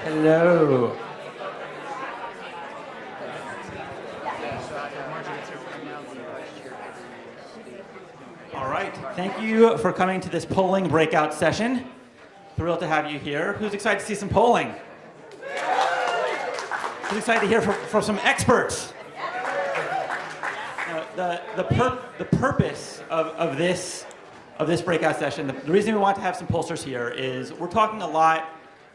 Hello. All right, thank you for coming to this polling breakout session. Thrilled to have you here. Who's excited to see some polling? Who's excited to hear from some experts? The purpose of this breakout session, the reason we want to have some pollsters here is we're talking a lot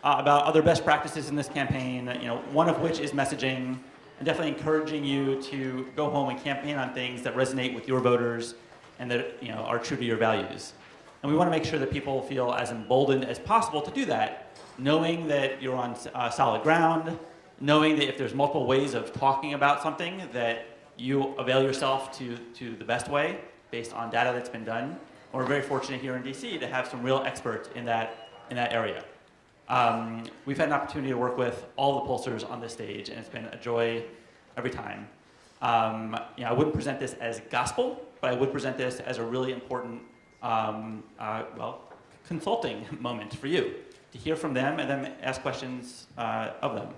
about other best practices in this campaign, one of which is messaging, and definitely encouraging you to go home and campaign on things that resonate with your voters and that are true to your values. And we want to make sure that people feel as emboldened as possible to do that, knowing that you're on solid ground, knowing that if there's multiple ways of talking about something, that you avail yourself to the best way based on data that's been done. And we're very fortunate here in DC to have some real experts in that area. We've had an opportunity to work with all the pollsters on this stage, and it's been a joy every time. I wouldn't present this as gospel, but I would present this as a really important, consulting moment for you to hear from them and then ask questions of them.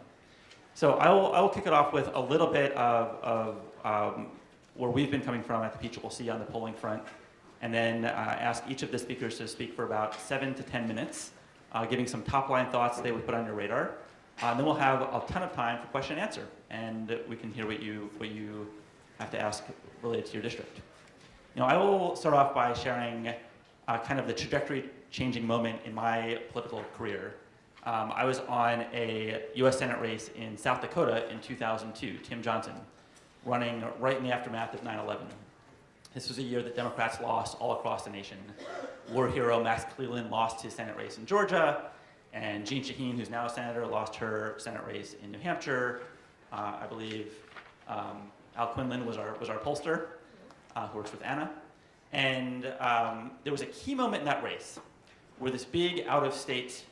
So I will kick it off with a little bit of where we've been coming from at the PCCC on the polling front, and then ask each of the speakers to speak for about 7 to 10 minutes, giving some top-line thoughts they would put on your radar. And then we'll have a ton of time for question and answer, and we can hear what you have to ask related to your district. I will start off by sharing kind of the trajectory-changing moment in my political career. I was on a US Senate race in South Dakota in 2002, Tim Johnson, running right in the aftermath of 9/11. This was a year that Democrats lost all across the nation. War hero Max Cleland lost his Senate race in Georgia, and Jeanne Shaheen, who's now a senator, lost her Senate race in New Hampshire. I believe Al Quinlan was our pollster, who works with Anna. And there was a key moment in that race where this big out-of-state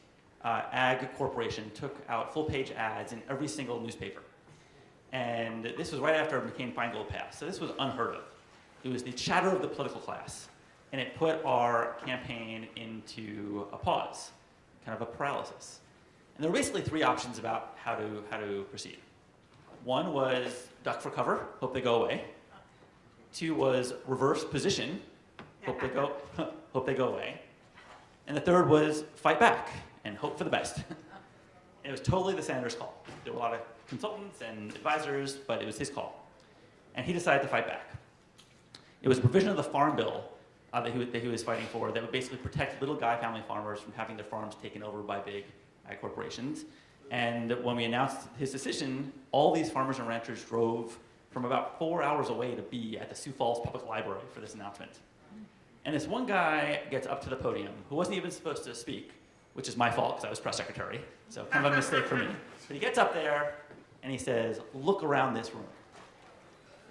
ag corporation took out full-page ads in every single newspaper. And this was right after McCain-Feingold passed, so this was unheard of. It was the chatter of the political class, and it put our campaign into a pause, kind of a paralysis. And there were basically three options about how to proceed. One was duck for cover, hope they go away. Two was reverse position, hope they go away. And the third was fight back and hope for the best. It was totally the senator's call. There were a lot of consultants and advisors, but it was his call. And he decided to fight back. It was a provision of the Farm Bill that he was fighting for that would basically protect little guy family farmers from having their farms taken over by big ag corporations. And when we announced his decision, all these farmers and ranchers drove from about 4 hours away to be at the Sioux Falls Public Library for this announcement. And this one guy gets up to the podium, who wasn't even supposed to speak, which is my fault because I was press secretary, so kind of a mistake for me. But he gets up there and he says, look around this room.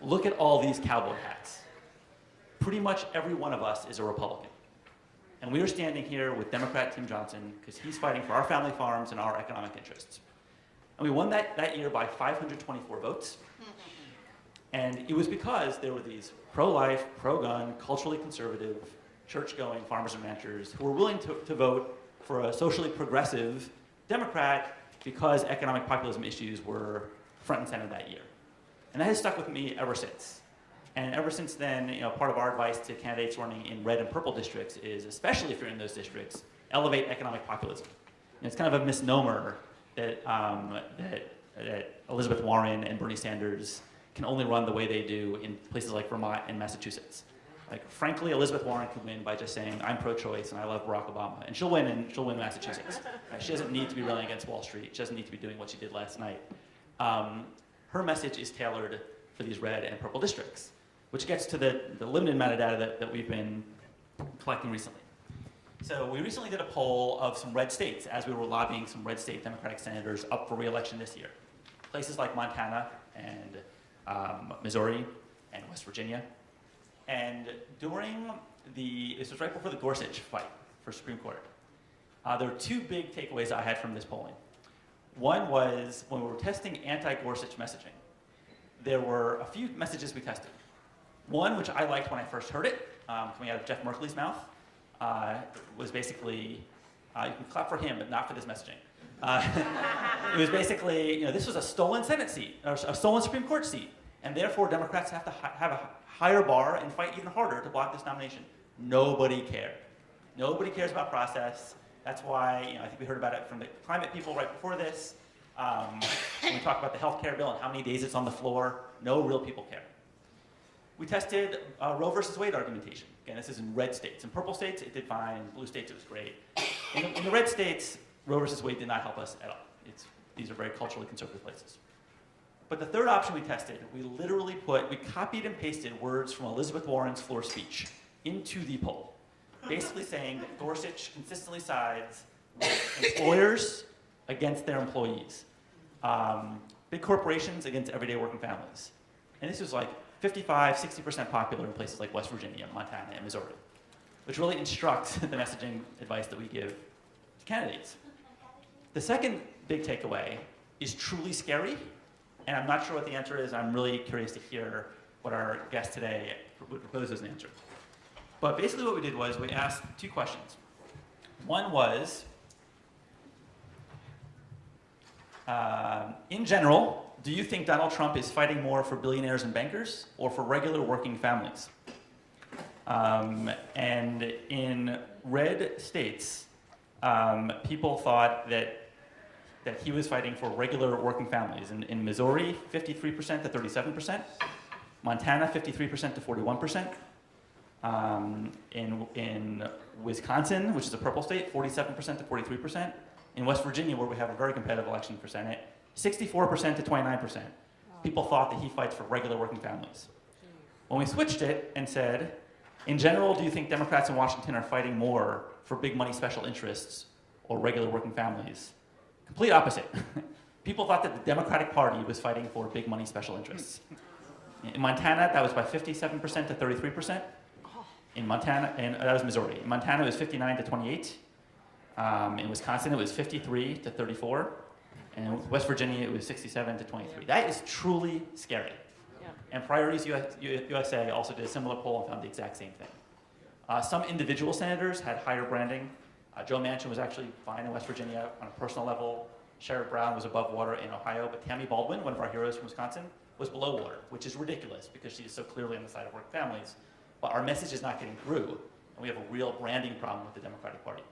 Look at all these cowboy hats. Pretty much every one of us is a Republican. And we are standing here with Democrat Tim Johnson because he's fighting for our family farms and our economic interests. And we won that year by 524 votes. And it was because there were these pro-life, pro-gun, culturally conservative, church-going farmers and ranchers who were willing to vote for a socially progressive Democrat because economic populism issues were front and center that year. And that has stuck with me ever since. And ever since then, part of our advice to candidates running in red and purple districts is, especially if you're in those districts, elevate economic populism. It's kind of a misnomer that Elizabeth Warren and Bernie Sanders can only run the way they do in places like Vermont and Massachusetts. Like, frankly, Elizabeth Warren could win by just saying, I'm pro-choice and I love Barack Obama. And she'll win Massachusetts. She doesn't need to be railing against Wall Street. She doesn't need to be doing what she did last night. Her message is tailored for these red and purple districts, which gets to the limited amount of data that we've been collecting recently. So we recently did a poll of some red states as we were lobbying some red state Democratic senators up for re-election this year. Places like Montana and Missouri and West Virginia. And this was right before the Gorsuch fight for Supreme Court. There were two big takeaways I had from this polling. One was when we were testing anti-Gorsuch messaging, there were a few messages we tested. One, which I liked when I first heard it, coming out of Jeff Merkley's mouth, was basically, you can clap for him, but not for this messaging. It was basically, this was a stolen Senate seat, or a stolen Supreme Court seat, and therefore Democrats have to have a higher bar and fight even harder to block this nomination. Nobody cared. Nobody cares about process. That's why, I think we heard about it from the climate people right before this. When we talk about the health care bill and how many days it's on the floor, no real people care. We tested Roe versus Wade argumentation. Again, this is in red states. In purple states, it did fine. In blue states, it was great. In the red states, Roe versus Wade did not help us at all. These are very culturally conservative places. But the third option we tested, we copied and pasted words from Elizabeth Warren's floor speech into the poll, basically saying that Gorsuch consistently sides with employers against their employees, big corporations against everyday working families. And this was like 55, 60% popular in places like West Virginia, Montana, and Missouri, which really instructs the messaging advice that we give to candidates. The second big takeaway is truly scary, and I'm not sure what the answer is. I'm really curious to hear what our guest today would propose as an answer. But basically what we did was we asked two questions. One was, in general, do you think Donald Trump is fighting more for billionaires and bankers or for regular working families? And in red states, people thought that he was fighting for regular working families. In Missouri, 53% to 37%. Montana, 53% to 41%. In Wisconsin, which is a purple state, 47% to 43%. In West Virginia, where we have a very competitive election for Senate, 64% to 29%. People thought that he fights for regular working families. When we switched it and said, in general, do you think Democrats in Washington are fighting more for big money special interests or regular working families? Complete opposite. People thought that the Democratic Party was fighting for big money special interests. In Montana, that was by 57% to 33%. In Montana, and that was Missouri. In Montana, it was 59 to 28. In Wisconsin, it was 53 to 34. And in West Virginia, it was 67 to 23. That is truly scary. Yeah. And Priorities USA also did a similar poll and found the exact same thing. Some individual senators had higher branding. Joe Manchin was actually fine in West Virginia on a personal level. Sherrod Brown was above water in Ohio, but Tammy Baldwin, one of our heroes from Wisconsin, was below water, which is ridiculous because she is so clearly on the side of working families. But our message is not getting through, and we have a real branding problem with the Democratic Party.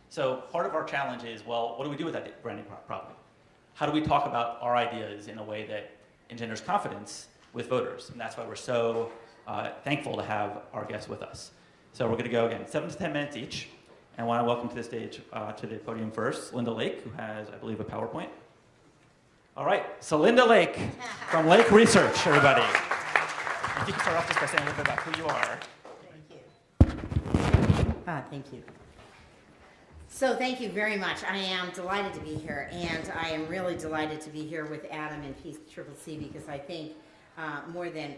So part of our challenge is, well, what do we do with that branding problem? How do we talk about our ideas in a way that engenders confidence with voters? And that's why we're so thankful to have our guests with us. So we're going to go, again, 7 to 10 minutes each. And I want to welcome to the stage, to the podium first, Linda Lake, who has, I believe, a PowerPoint. All right, so Linda Lake from Lake Research, everybody. If you can start off just by saying a little bit about who you are. Thank you. Thank you. So thank you very much. I am delighted to be here, and I am really delighted to be here with Adam and PCCC because I think more than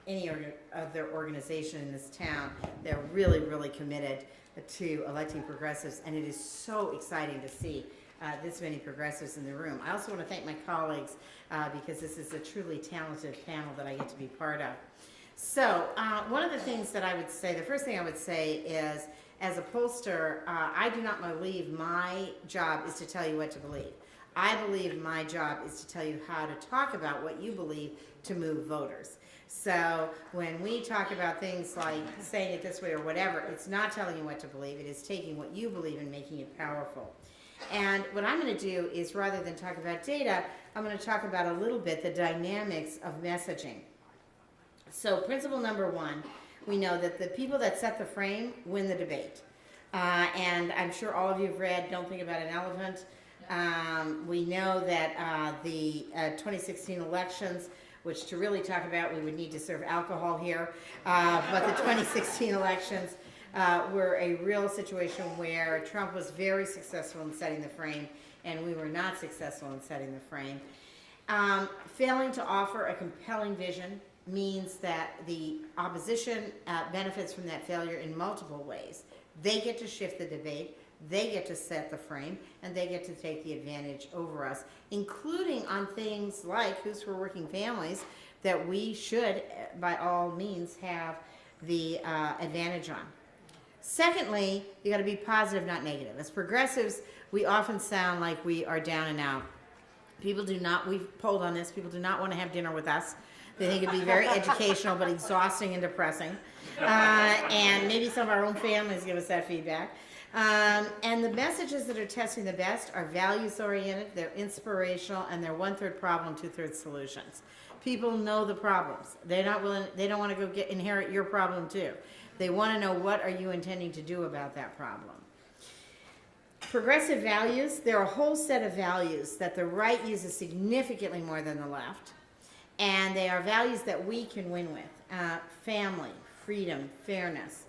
any other organization in this town, they're really, really committed to electing progressives, and it is so exciting to see this many progressives in the room. I also want to thank my colleagues because this is a truly talented panel that I get to be part of. So one of the things that I would say, the first thing I would say is, as a pollster, I do not believe my job is to tell you what to believe. I believe my job is to tell you how to talk about what you believe to move voters. So when we talk about things like saying it this way or whatever, it's not telling you what to believe. It is taking what you believe and making it powerful. And what I'm going to do is, rather than talk about data, I'm going to talk about a little bit the dynamics of messaging. So principle number one, we know that the people that set the frame win the debate. And I'm sure all of you have read Don't Think About an Elephant. We know that the 2016 elections, which to really talk about, we would need to serve alcohol here, but the 2016 elections were a real situation where Trump was very successful in setting the frame, and we were not successful in setting the frame. Failing to offer a compelling vision means that the opposition benefits from that failure in multiple ways. They get to shift the debate, they get to set the frame, and they get to take the advantage over us, including on things like who's for working families that we should, by all means, have the advantage on. Secondly, you got to be positive, not negative. As progressives, we often sound like we are down and out. People do not, we've polled on this, people do not want to have dinner with us. They think it'd be very educational, but exhausting and depressing. And maybe some of our own families give us that feedback. And the messages that are testing the best are values-oriented, they're inspirational, and they're 1/3 problem, 2/3 solutions. People know the problems. They're not willing, they don't want to go inherit your problem too. They want to know, what are you intending to do about that problem? Progressive values, there are a whole set of values that the right uses significantly more than the left. And they are values that we can win with. Family, freedom, fairness.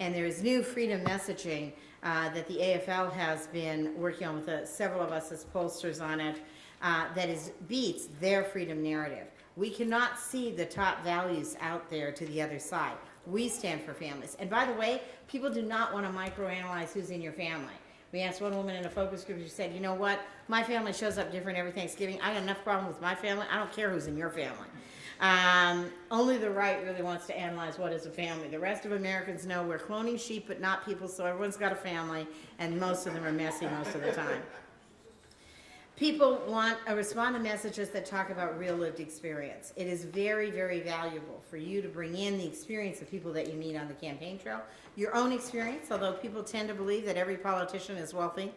And there is new freedom messaging that the AFL has been working on with several of us as pollsters on it, that beats their freedom narrative. We cannot see the top values out there to the other side. We stand for families. And by the way, people do not want to microanalyze who's in your family. We asked one woman in a focus group, she said, you know what, my family shows up different every Thanksgiving. I got enough problems with my family. I don't care who's in your family. Only the right really wants to analyze what is a family. The rest of Americans know we're cloning sheep, but not people, so everyone's got a family, and most of them are messy most of the time. People want to respond to messages that talk about real lived experience. It is very, very valuable for you to bring in the experience of people that you meet on the campaign trail. Your own experience, although people tend to believe that every politician is wealthy.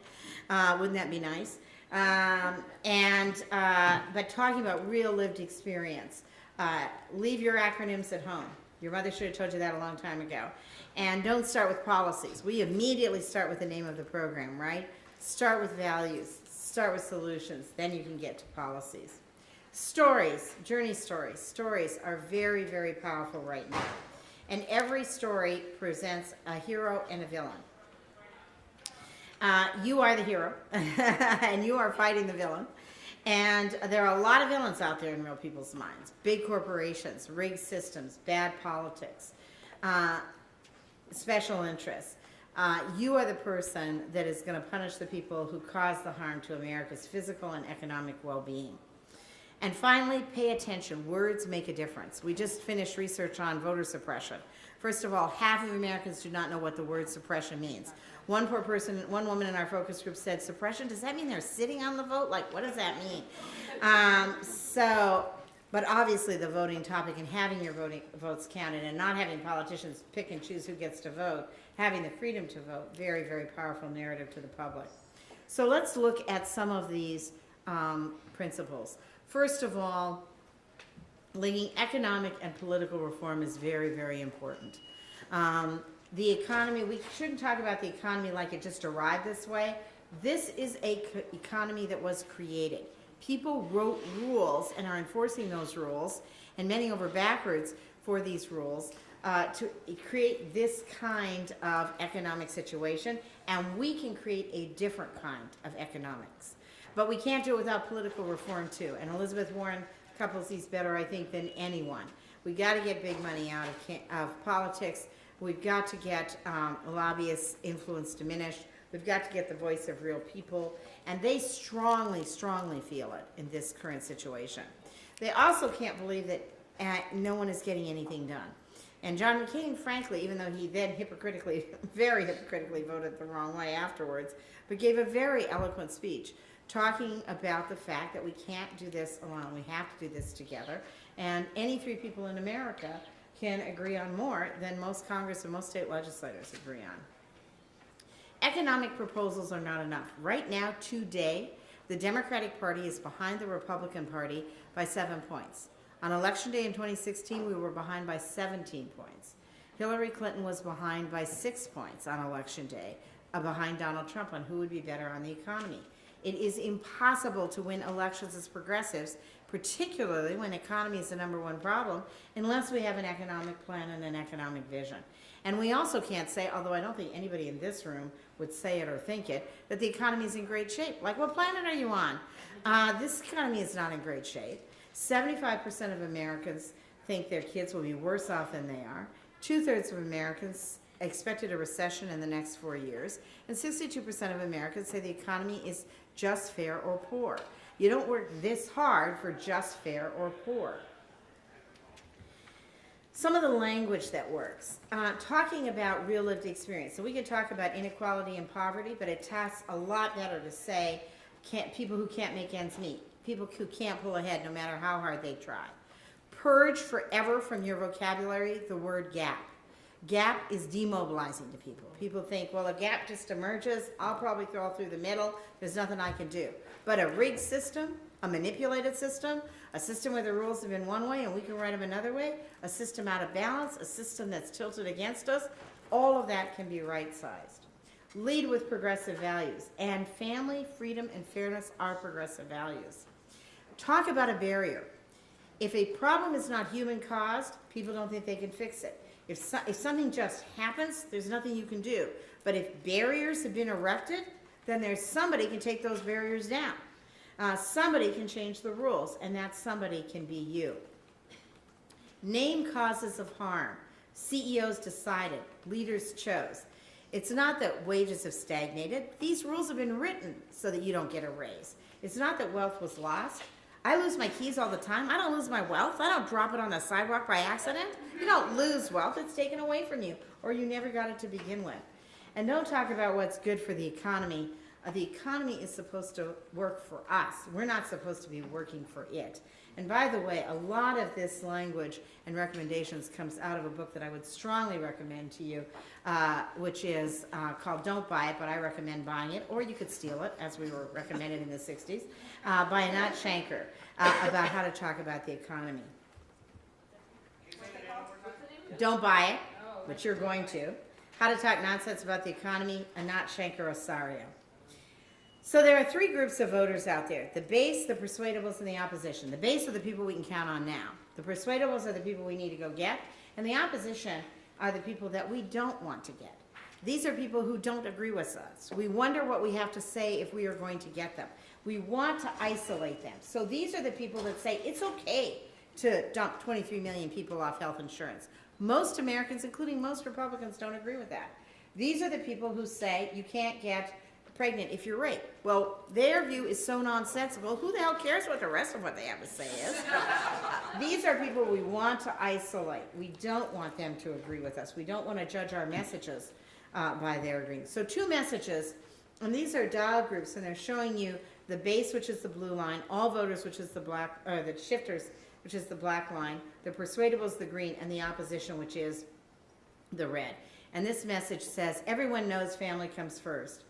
Wouldn't that be nice? But talking about real lived experience. Leave your acronyms at home. Your mother should have told you that a long time ago. And don't start with policies. We immediately start with the name of the program, right? Start with values. Start with solutions, then you can get to policies. Stories, journey stories. Stories are very, very powerful right now. And every story presents a hero and a villain. You are the hero, and you are fighting the villain. And there are a lot of villains out there in real people's minds. Big corporations, rigged systems, bad politics, special interests. You are the person that is going to punish the people who cause the harm to America's physical and economic well-being. And finally, pay attention. Words make a difference. We just finished research on voter suppression. First of all, half of Americans do not know what the word suppression means. One woman in our focus group said, suppression, does that mean they're sitting on the vote? Like, what does that mean? But obviously the voting topic and having your votes counted and not having politicians pick and choose who gets to vote, having the freedom to vote, very, very powerful narrative to the public. So let's look at some of these principles. First of all, linking economic and political reform is very, very important. The economy, we shouldn't talk about the economy like it just arrived this way. This is an economy that was created. People wrote rules and are enforcing those rules and bending over backwards for these rules to create this kind of economic situation, and we can create a different kind of economics. But we can't do it without political reform too, and Elizabeth Warren couples these better, I think, than anyone. We got to get big money out of politics. We've got to get lobbyists' influence diminished. We've got to get the voice of real people, and they strongly, strongly feel it in this current situation. They also can't believe that no one is getting anything done. And John McCain, frankly, even though he then hypocritically, very hypocritically voted the wrong way afterwards, but gave a very eloquent speech talking about the fact that we can't do this alone. We have to do this together. And any three people in America can agree on more than most Congress and most state legislators agree on. Economic proposals are not enough. Right now, today, the Democratic Party is behind the Republican Party by 7 points. On Election Day in 2016, we were behind by 17 points. Hillary Clinton was behind by 6 points on Election Day, behind Donald Trump on who would be better on the economy. It is impossible to win elections as progressives, particularly when economy is the #1 problem, unless we have an economic plan and an economic vision. And we also can't say, although I don't think anybody in this room would say it or think it, that the economy is in great shape. Like, what planet are you on? This economy is not in great shape. 75% of Americans think their kids will be worse off than they are. 2/3 of Americans expected a recession in the next 4 years. And 62% of Americans say the economy is just fair or poor. You don't work this hard for just fair or poor. Some of the language that works. Talking about real lived experience. So we could talk about inequality and poverty, but it tasks a lot better to say people who can't make ends meet, people who can't pull ahead no matter how hard they try. Purge forever from your vocabulary the word gap. Gap is demobilizing to people. People think, well, a gap just emerges, I'll probably fall through the middle, there's nothing I can do. But a rigged system, a manipulated system, a system where the rules have been one way and we can write them another way, a system out of balance, a system that's tilted against us, all of that can be right-sized. Lead with progressive values, and family, freedom, and fairness are progressive values. Talk about a barrier. If a problem is not human-caused, people don't think they can fix it. If something just happens, there's nothing you can do. But if barriers have been erected, then there's somebody can take those barriers down. Somebody can change the rules, and that somebody can be you. Name causes of harm. CEOs decided, leaders chose. It's not that wages have stagnated. These rules have been written so that you don't get a raise. It's not that wealth was lost. I lose my keys all the time. I don't lose my wealth. I don't drop it on the sidewalk by accident. You don't lose wealth. It's taken away from you, or you never got it to begin with. And don't talk about what's good for the economy. The economy is supposed to work for us. We're not supposed to be working for it. And by the way, a lot of this language and recommendations comes out of a book that I would strongly recommend to you, which is called Don't Buy It, but I recommend buying it, or you could steal it, as we were recommended in the 60s, by Anat Shanker, about how to talk about the economy. Don't buy it, but you're going to. How to talk nonsense about the economy, Anat Shanker Osario. So there are three groups of voters out there: the base, the persuadables, and the opposition. The base are the people we can count on now. The persuadables are the people we need to go get, and the opposition are the people that we don't want to get. These are people who don't agree with us. We wonder what we have to say if we are going to get them. We want to isolate them. So these are the people that say it's okay to dump 23 million people off health insurance. Most Americans, including most Republicans, don't agree with that. These are the people who say you can't get pregnant if you're raped. Well, their view is so nonsensical. Who the hell cares what the rest of what they have to say is? These are people we want to isolate. We don't want them to agree with us. We don't want to judge our messages by their agreement. So 2 messages, and these are dial groups, and they're showing you the base, which is the blue line, all voters, which is the black, or the shifters, which is the black line, the persuadables, the green, and the opposition, which is the red. And this message says, everyone knows family comes first.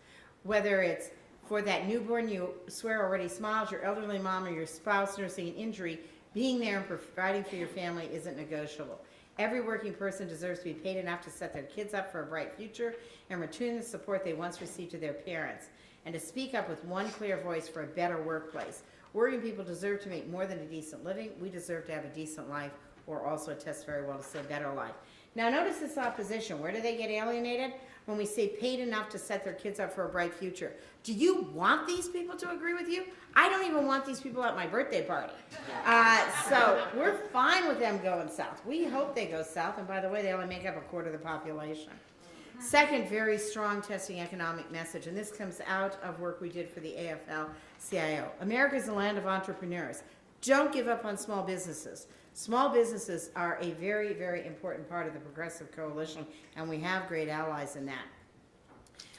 Whether it's for that newborn you swear already smiles, your elderly mom, or your spouse nursing an injury, being there and providing for your family isn't negotiable. Every working person deserves to be paid enough to set their kids up for a bright future and return the support they once received to their parents, and to speak up with one clear voice for a better workplace. Working people deserve to make more than a decent living. We deserve to have a decent life, or also it tests very well to say a better life. Now notice this opposition. Where do they get alienated? When we say paid enough to set their kids up for a bright future. Do you want these people to agree with you? I don't even want these people at my birthday party. So we're fine with them going south. We hope they go south, and by the way, they only make up 1/4 of the population. Second, very strong testing economic message, and this comes out of work we did for the AFL-CIO. America is a land of entrepreneurs. Don't give up on small businesses. Small businesses are a very, very important part of the Progressive Coalition, and we have great allies in that.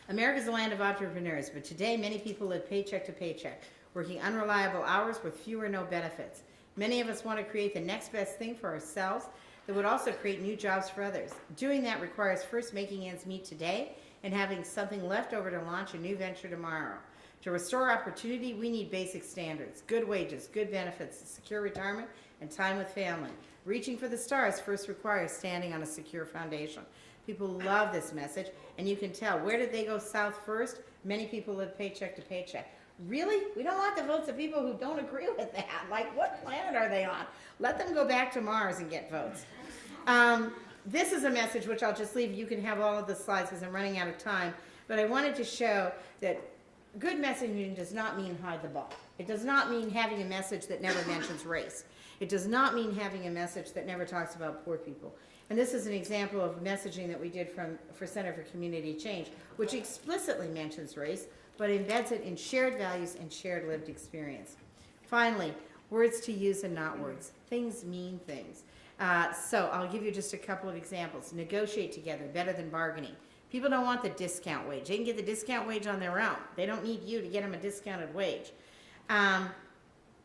America is a land of entrepreneurs, but today many people live paycheck to paycheck, working unreliable hours with few or no benefits. Many of us want to create the next best thing for ourselves that would also create new jobs for others. Doing that requires first making ends meet today and having something left over to launch a new venture tomorrow. To restore opportunity, we need basic standards: good wages, good benefits, secure retirement, and time with family. Reaching for the stars first requires standing on a secure foundation. People love this message, and you can tell. Where did they go south first? Many people live paycheck to paycheck. Really? We don't want the votes of people who don't agree with that. Like, what planet are they on? Let them go back to Mars and get votes. This is a message which I'll just leave. You can have all of the slides because I'm running out of time. But I wanted to show that good messaging does not mean hide the ball. It does not mean having a message that never mentions race. It does not mean having a message that never talks about poor people. And this is an example of messaging that we did for Center for Community Change, which explicitly mentions race, but embeds it in shared values and shared lived experience. Finally, words to use and not words. Things mean things. So I'll give you just a couple of examples. Negotiate together, better than bargaining. People don't want the discount wage. They can get the discount wage on their own. They don't need you to get them a discounted wage.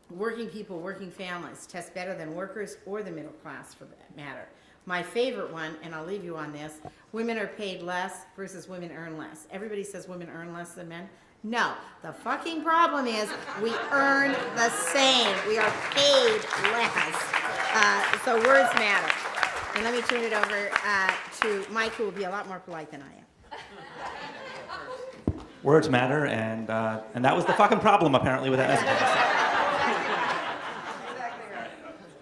Working people, working families, test better than workers or the middle class for that matter. My favorite one, and I'll leave you on this, women are paid less versus women earn less. Everybody says women earn less than men. No, the fucking problem is we earn the same. We are paid less. So words matter. And let me turn it over to Mike, who will be a lot more polite than I am. Words matter, and that was the fucking problem apparently with that message.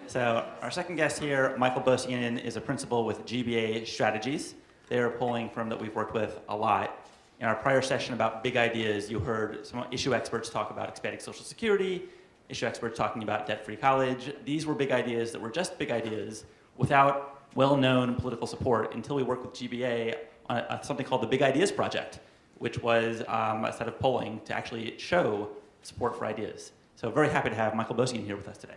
So our second guest here, Michael Bosian, is a principal with GBA Strategies. They're a polling firm that we've worked with a lot. In our prior session about big ideas, you heard some issue experts talk about expanding Social Security, issue experts talking about debt-free college. These were big ideas that were just big ideas without well-known political support until we worked with GBA on something called the Big Ideas Project, which was a set of polling to actually show support for ideas. So very happy to have Michael Bosian here with us today.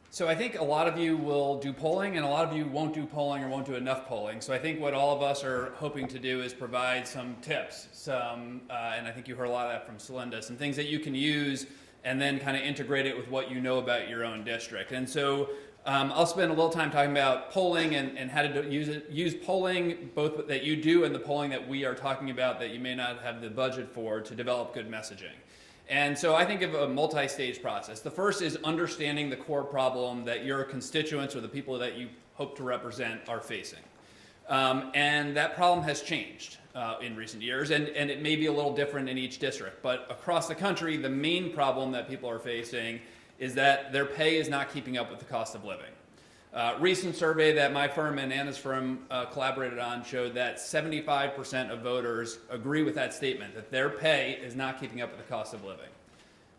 So I think a lot of you will do polling and a lot of you won't do polling or won't do enough polling. So I think what all of us are hoping to do is provide some tips, and I think you heard a lot of that from Celinda, some things that you can use and then kind of integrate it with what you know about your own district. And so I'll spend a little time talking about polling and how to use polling, both that you do and the polling that we are talking about that you may not have the budget for, to develop good messaging. And so I think of a multi-stage process. The first is understanding the core problem that your constituents or the people that you hope to represent are facing. And that problem has changed in recent years, and it may be a little different in each district. But across the country, the main problem that people are facing is that their pay is not keeping up with the cost of living. Recent survey that my firm and Anna's firm collaborated on showed that 75% of voters agree with that statement, that their pay is not keeping up with the cost of living.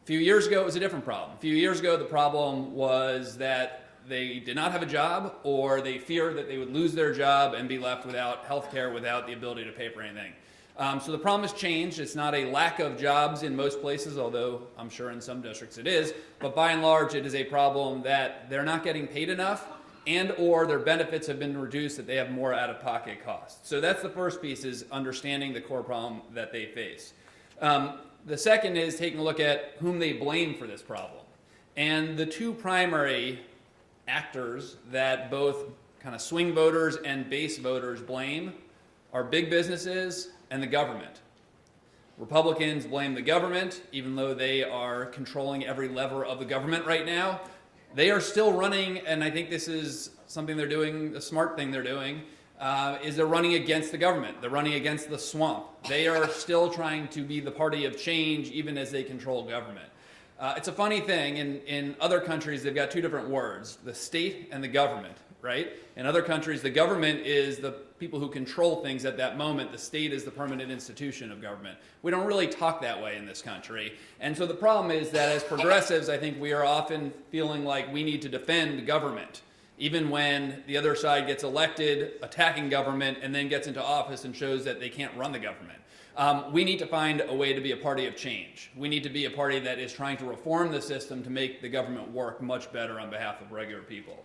A few years ago, it was a different problem. A few years ago, the problem was that they did not have a job, or they feared that they would lose their job and be left without health care, without the ability to pay for anything. So the problem has changed. It's not a lack of jobs in most places, although I'm sure in some districts it is. But by and large, it is a problem that they're not getting paid enough, and or their benefits have been reduced, that they have more out-of-pocket costs. So that's the first piece, is understanding the core problem that they face. The second is taking a look at whom they blame for this problem. And the two primary actors that both kind of swing voters and base voters blame are big businesses and the government. Republicans blame the government, even though they are controlling every lever of the government right now. They are still running, and I think this is something they're doing, the smart thing they're doing, is they're running against the government. They're running against the swamp. They are still trying to be the party of change, even as they control government. It's a funny thing, in other countries they've got two different words, the state and the government, right? In other countries, the government is the people who control things at that moment. The state is the permanent institution of government. We don't really talk that way in this country. And so the problem is that as progressives, I think we are often feeling like we need to defend government, even when the other side gets elected, attacking government, and then gets into office and shows that they can't run the government. We need to find a way to be a party of change. We need to be a party that is trying to reform the system to make the government work much better on behalf of regular people.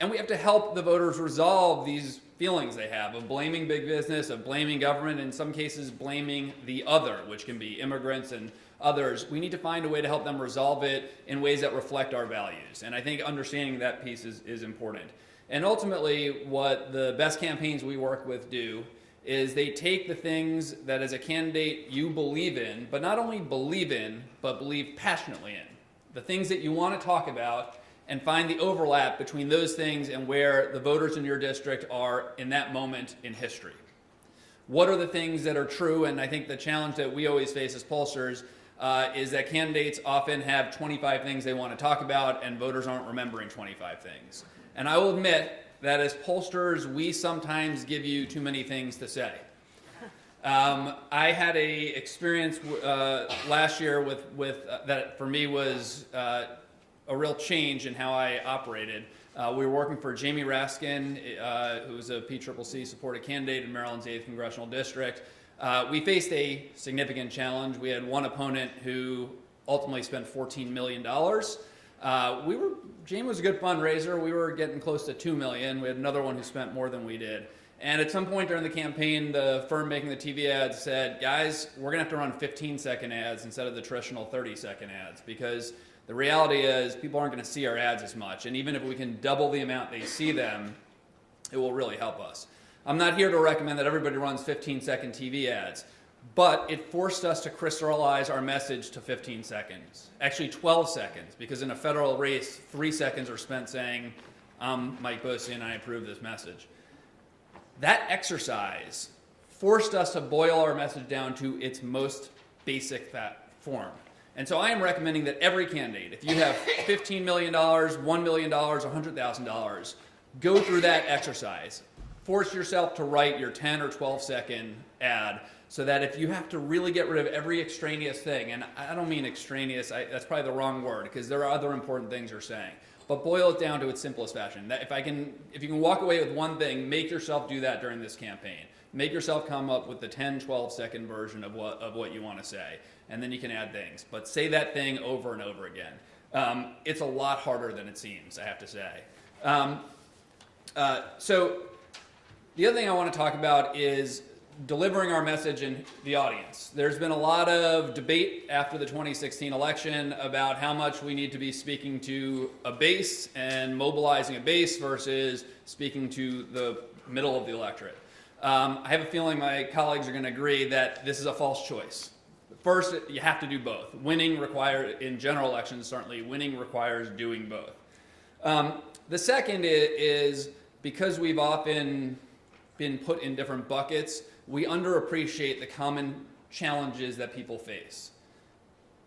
And we have to help the voters resolve these feelings they have of blaming big business, of blaming government, in some cases blaming the other, which can be immigrants and others. We need to find a way to help them resolve it in ways that reflect our values. And I think understanding that piece is important. And ultimately, what the best campaigns we work with do is they take the things that as a candidate you believe in, but not only believe in, but believe passionately in. The things that you want to talk about, and find the overlap between those things and where the voters in your district are in that moment in history. What are the things that are true? And I think the challenge that we always face as pollsters is that candidates often have 25 things they want to talk about, and voters aren't remembering 25 things. And I will admit that as pollsters, we sometimes give you too many things to say. I had a experience last year with that for me was a real change in how I operated. We were working for Jamie Raskin, who's a PCCC supported candidate in Maryland's 8th Congressional District. We faced a significant challenge. We had one opponent who ultimately spent $14 million. Jamie was a good fundraiser. We were getting close to $2 million. We had another one who spent more than we did. And at some point during the campaign, the firm making the TV ads said, guys, we're going to have to run 15-second ads instead of the traditional 30-second ads, because the reality is people aren't going to see our ads as much. And even if we can double the amount they see them, it will really help us. I'm not here to recommend that everybody runs 15-second TV ads, but it forced us to crystallize our message to 15 seconds. Actually 12 seconds, because in a federal race, 3 seconds are spent saying, I'm Mike Boese and I approve this message. That exercise forced us to boil our message down to its most basic form. And so I am recommending that every candidate, if you have $15 million, $1 million, $100,000, go through that exercise. Force yourself to write your 10 or 12-second ad so that if you have to really get rid of every extraneous thing, and I don't mean extraneous, that's probably the wrong word, because there are other important things you're saying, but boil it down to its simplest fashion. That if you can walk away with one thing, make yourself do that during this campaign. Make yourself come up with the 10, 12-second version of what you want to say, and then you can add things. But say that thing over and over again. It's a lot harder than it seems, I have to say. So the other thing I want to talk about is delivering our message in the audience. There's been a lot of debate after the 2016 election about how much we need to be speaking to a base and mobilizing a base versus speaking to the middle of the electorate. I have a feeling my colleagues are going to agree that this is a false choice. First, you have to do both. Winning requires, in general elections certainly, winning requires doing both. The second is because we've often been put in different buckets, we underappreciate the common challenges that people face.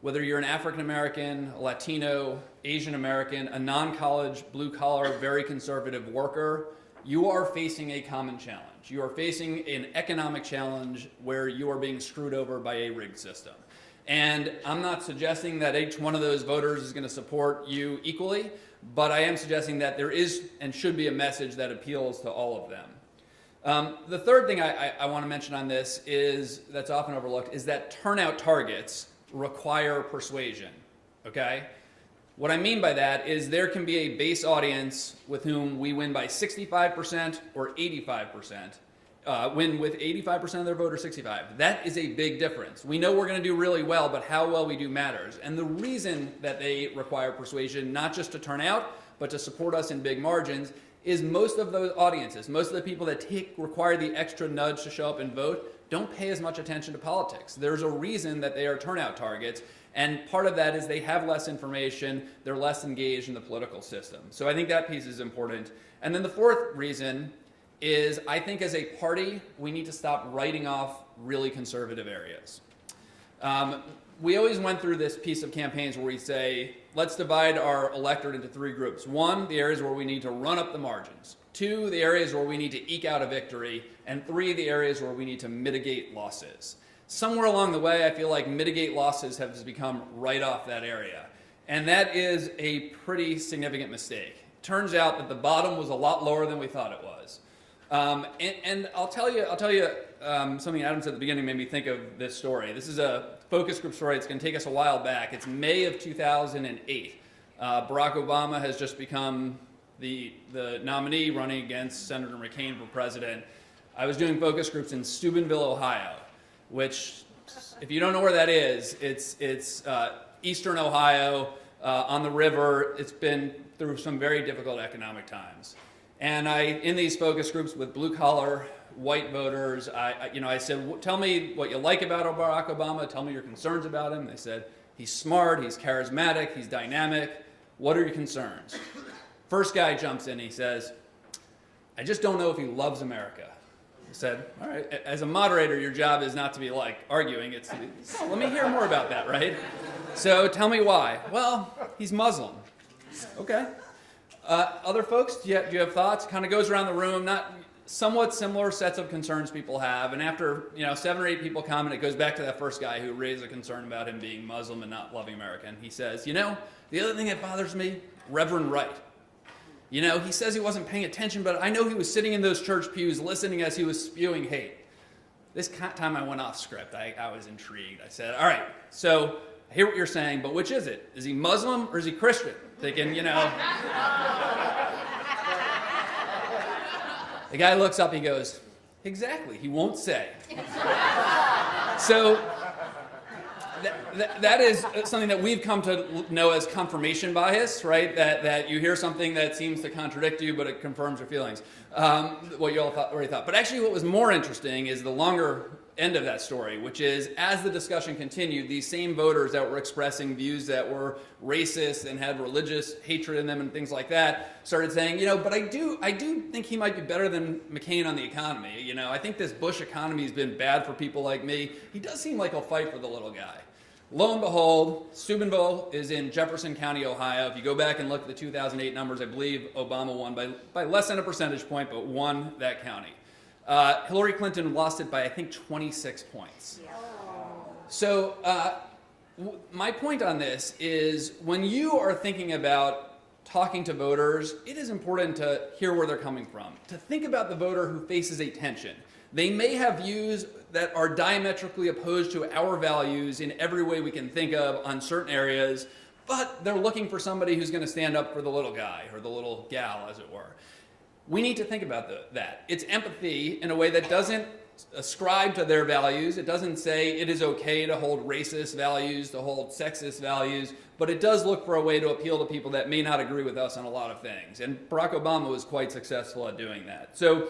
Whether you're an African American, a Latino, Asian American, a non-college, blue-collar, very conservative worker, you are facing a common challenge. You are facing an economic challenge where you are being screwed over by a rigged system. And I'm not suggesting that each one of those voters is going to support you equally, but I am suggesting that there is and should be a message that appeals to all of them. The third thing I want to mention on this that's often overlooked is that turnout targets require persuasion, okay? What I mean by that is there can be a base audience with whom we win by 65% or 85%, win with 85% of their vote or 65%. That is a big difference. We know we're going to do really well, but how well we do matters. And the reason that they require persuasion, not just to turn out, but to support us in big margins, is most of those audiences, most of the people that require the extra nudge to show up and vote, don't pay as much attention to politics. There's a reason that they are turnout targets, and part of that is they have less information, they're less engaged in the political system. So I think that piece is important. And then the fourth reason is I think as a party, we need to stop writing off really conservative areas. We always went through this piece of campaigns where we say, let's divide our electorate into three groups. One, the areas where we need to run up the margins. Two, the areas where we need to eke out a victory. And three, the areas where we need to mitigate losses. Somewhere along the way, I feel like mitigate losses has become right off that area. And that is a pretty significant mistake. Turns out that the bottom was a lot lower than we thought it was. And I'll tell you something Adam said at the beginning made me think of this story. This is a focus group story. It's going to take us a while back. It's May of 2008. Barack Obama has just become the nominee running against Senator McCain for president. I was doing focus groups in Steubenville, Ohio, which, if you don't know where that is, it's eastern Ohio on the river. It's been through some very difficult economic times. And in these focus groups with blue-collar white voters, I said, tell me what you like about Barack Obama, tell me your concerns about him. They said, he's smart, he's charismatic, he's dynamic. What are your concerns? First guy jumps in, he says, I just don't know if he loves America. I said, all right, as a moderator, your job is not to be like arguing, it's to be, let me hear more about that, right? So tell me why. Well, he's Muslim. Okay. Other folks, do you have thoughts? Kind of goes around the room, not somewhat similar sets of concerns people have. And after 7 or 8 people comment, it goes back to that first guy who raised a concern about him being Muslim and not loving America. And he says, the other thing that bothers me, Reverend Wright. He says he wasn't paying attention, but I know he was sitting in those church pews listening as he was spewing hate. This time I went off script. I was intrigued. I said, all right, so I hear what you're saying, but which is it? Is he Muslim or is he Christian? Thinking, you know. The guy looks up, he goes, exactly, he won't say. So that is something that we've come to know as confirmation bias, right? That you hear something that seems to contradict you, but it confirms your feelings, what you all already thought. But actually what was more interesting is the longer end of that story, which is as the discussion continued, these same voters that were expressing views that were racist and had religious hatred in them and things like that started saying, you know, but I do think he might be better than McCain on the economy. You know, I think this Bush economy has been bad for people like me. He does seem like he'll fight for the little guy. Lo and behold, Steubenville is in Jefferson County, Ohio. If you go back and look at the 2008 numbers, I believe Obama won by less than a percentage point, but won that county. Hillary Clinton lost it by, I think, 26 points. So my point on this is when you are thinking about talking to voters, it is important to hear where they're coming from, to think about the voter who faces a tension. They may have views that are diametrically opposed to our values in every way we can think of on certain areas, but they're looking for somebody who's going to stand up for the little guy or the little gal, as it were. We need to think about that. It's empathy in a way that doesn't ascribe to their values. It doesn't say it is okay to hold racist values, to hold sexist values, but it does look for a way to appeal to people that may not agree with us on a lot of things. And Barack Obama was quite successful at doing that. So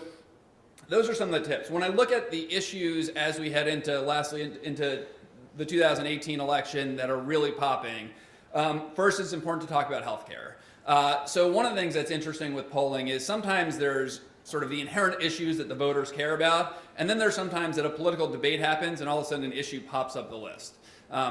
those are some of the tips. When I look at the issues as we head into, lastly, into the 2018 election that are really popping, first it's important to talk about healthcare. So one of the things that's interesting with polling is sometimes there's sort of the inherent issues that the voters care about, and then there's sometimes that a political debate happens and all of a sudden an issue pops up the list.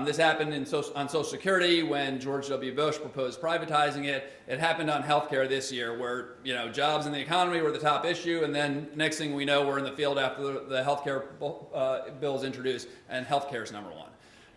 This happened on Social Security when George W. Bush proposed privatizing it. It happened on healthcare this year where, you know, jobs and the economy were the top issue, and then next thing we know, we're in the field after the healthcare bill is introduced, and healthcare is number one.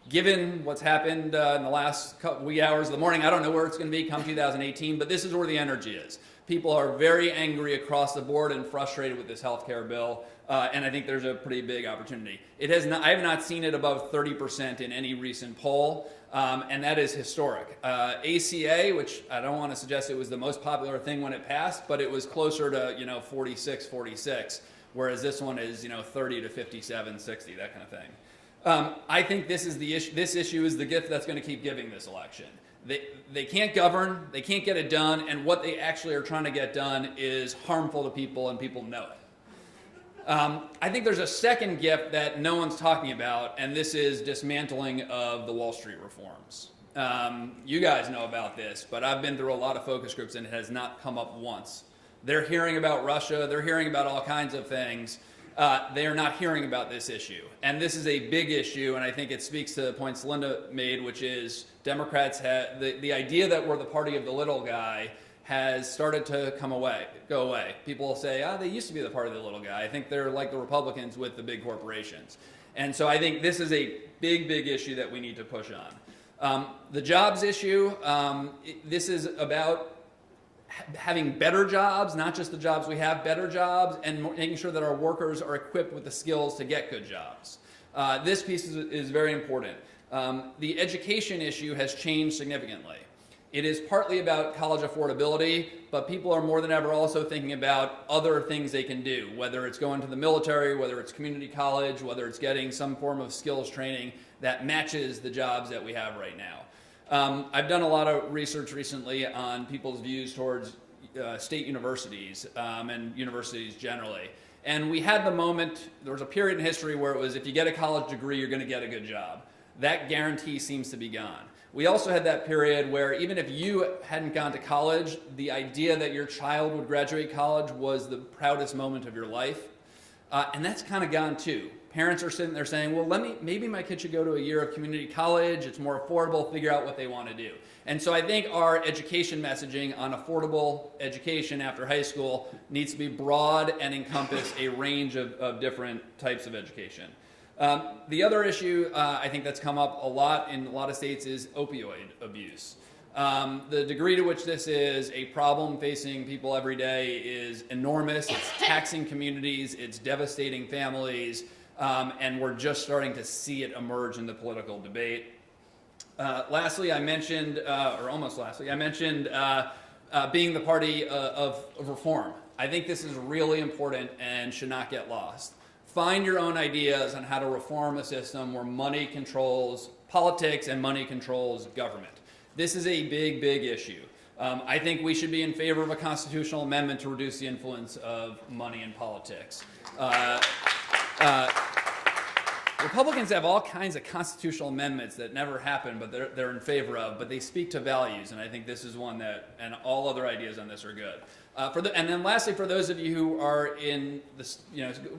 Given what's happened in the last wee hours of the morning, I don't know where it's going to be come 2018, but this is where the energy is. People are very angry across the board and frustrated with this healthcare bill, and I think there's a pretty big opportunity. I have not seen it above 30% in any recent poll, and that is historic. ACA, which I don't want to suggest it was the most popular thing when it passed, but it was closer to 46, whereas this one is 30 to 57, 60, that kind of thing. I think this is the issue. This issue is the gift that's going to keep giving this election. They can't govern, they can't get it done, and what they actually are trying to get done is harmful to people, and people know it. I think there's a second gift that no one's talking about, and this is dismantling of the Wall Street reforms. You guys know about this, but I've been through a lot of focus groups, and it has not come up once. They're hearing about Russia, they're hearing about all kinds of things. They are not hearing about this issue. And this is a big issue, and I think it speaks to the points Linda made, which is Democrats have the idea that we're the party of the little guy has started to go away. People will say, they used to be the party of the little guy. I think they're like the Republicans with the big corporations. And so I think this is a big, big issue that we need to push on. The jobs issue, this is about having better jobs, not just the jobs we have, better jobs, and making sure that our workers are equipped with the skills to get good jobs. This piece is very important. The education issue has changed significantly. It is partly about college affordability, but people are more than ever also thinking about other things they can do, whether it's going to the military, whether it's community college, whether it's getting some form of skills training that matches the jobs that we have right now. I've done a lot of research recently on people's views towards state universities and universities generally. And we had the moment, there was a period in history where it was if you get a college degree, you're going to get a good job. That guarantee seems to be gone. We also had that period where even if you hadn't gone to college, the idea that your child would graduate college was the proudest moment of your life. And that's kind of gone too. Parents are sitting there saying, well, maybe my kid should go to a year of community college. It's more affordable, figure out what they want to do. And so I think our education messaging on affordable education after high school needs to be broad and encompass a range of different types of education. The other issue I think that's come up a lot in a lot of states is opioid abuse. The degree to which this is a problem facing people every day is enormous. It's taxing communities. It's devastating families. and we're just starting to see it emerge in the political debate. Lastly, I mentioned, or almost lastly, I mentioned being the party of reform. I think this is really important and should not get lost. Find your own ideas on how to reform a system where money controls politics and money controls government. This is a big, big issue. I think we should be in favor of a constitutional amendment to reduce the influence of money in politics. Republicans have all kinds of constitutional amendments that never happen, but they're in favor of, but they speak to values, and I think this is one that, and all other ideas on this are good. And then lastly, for those of you who are in this,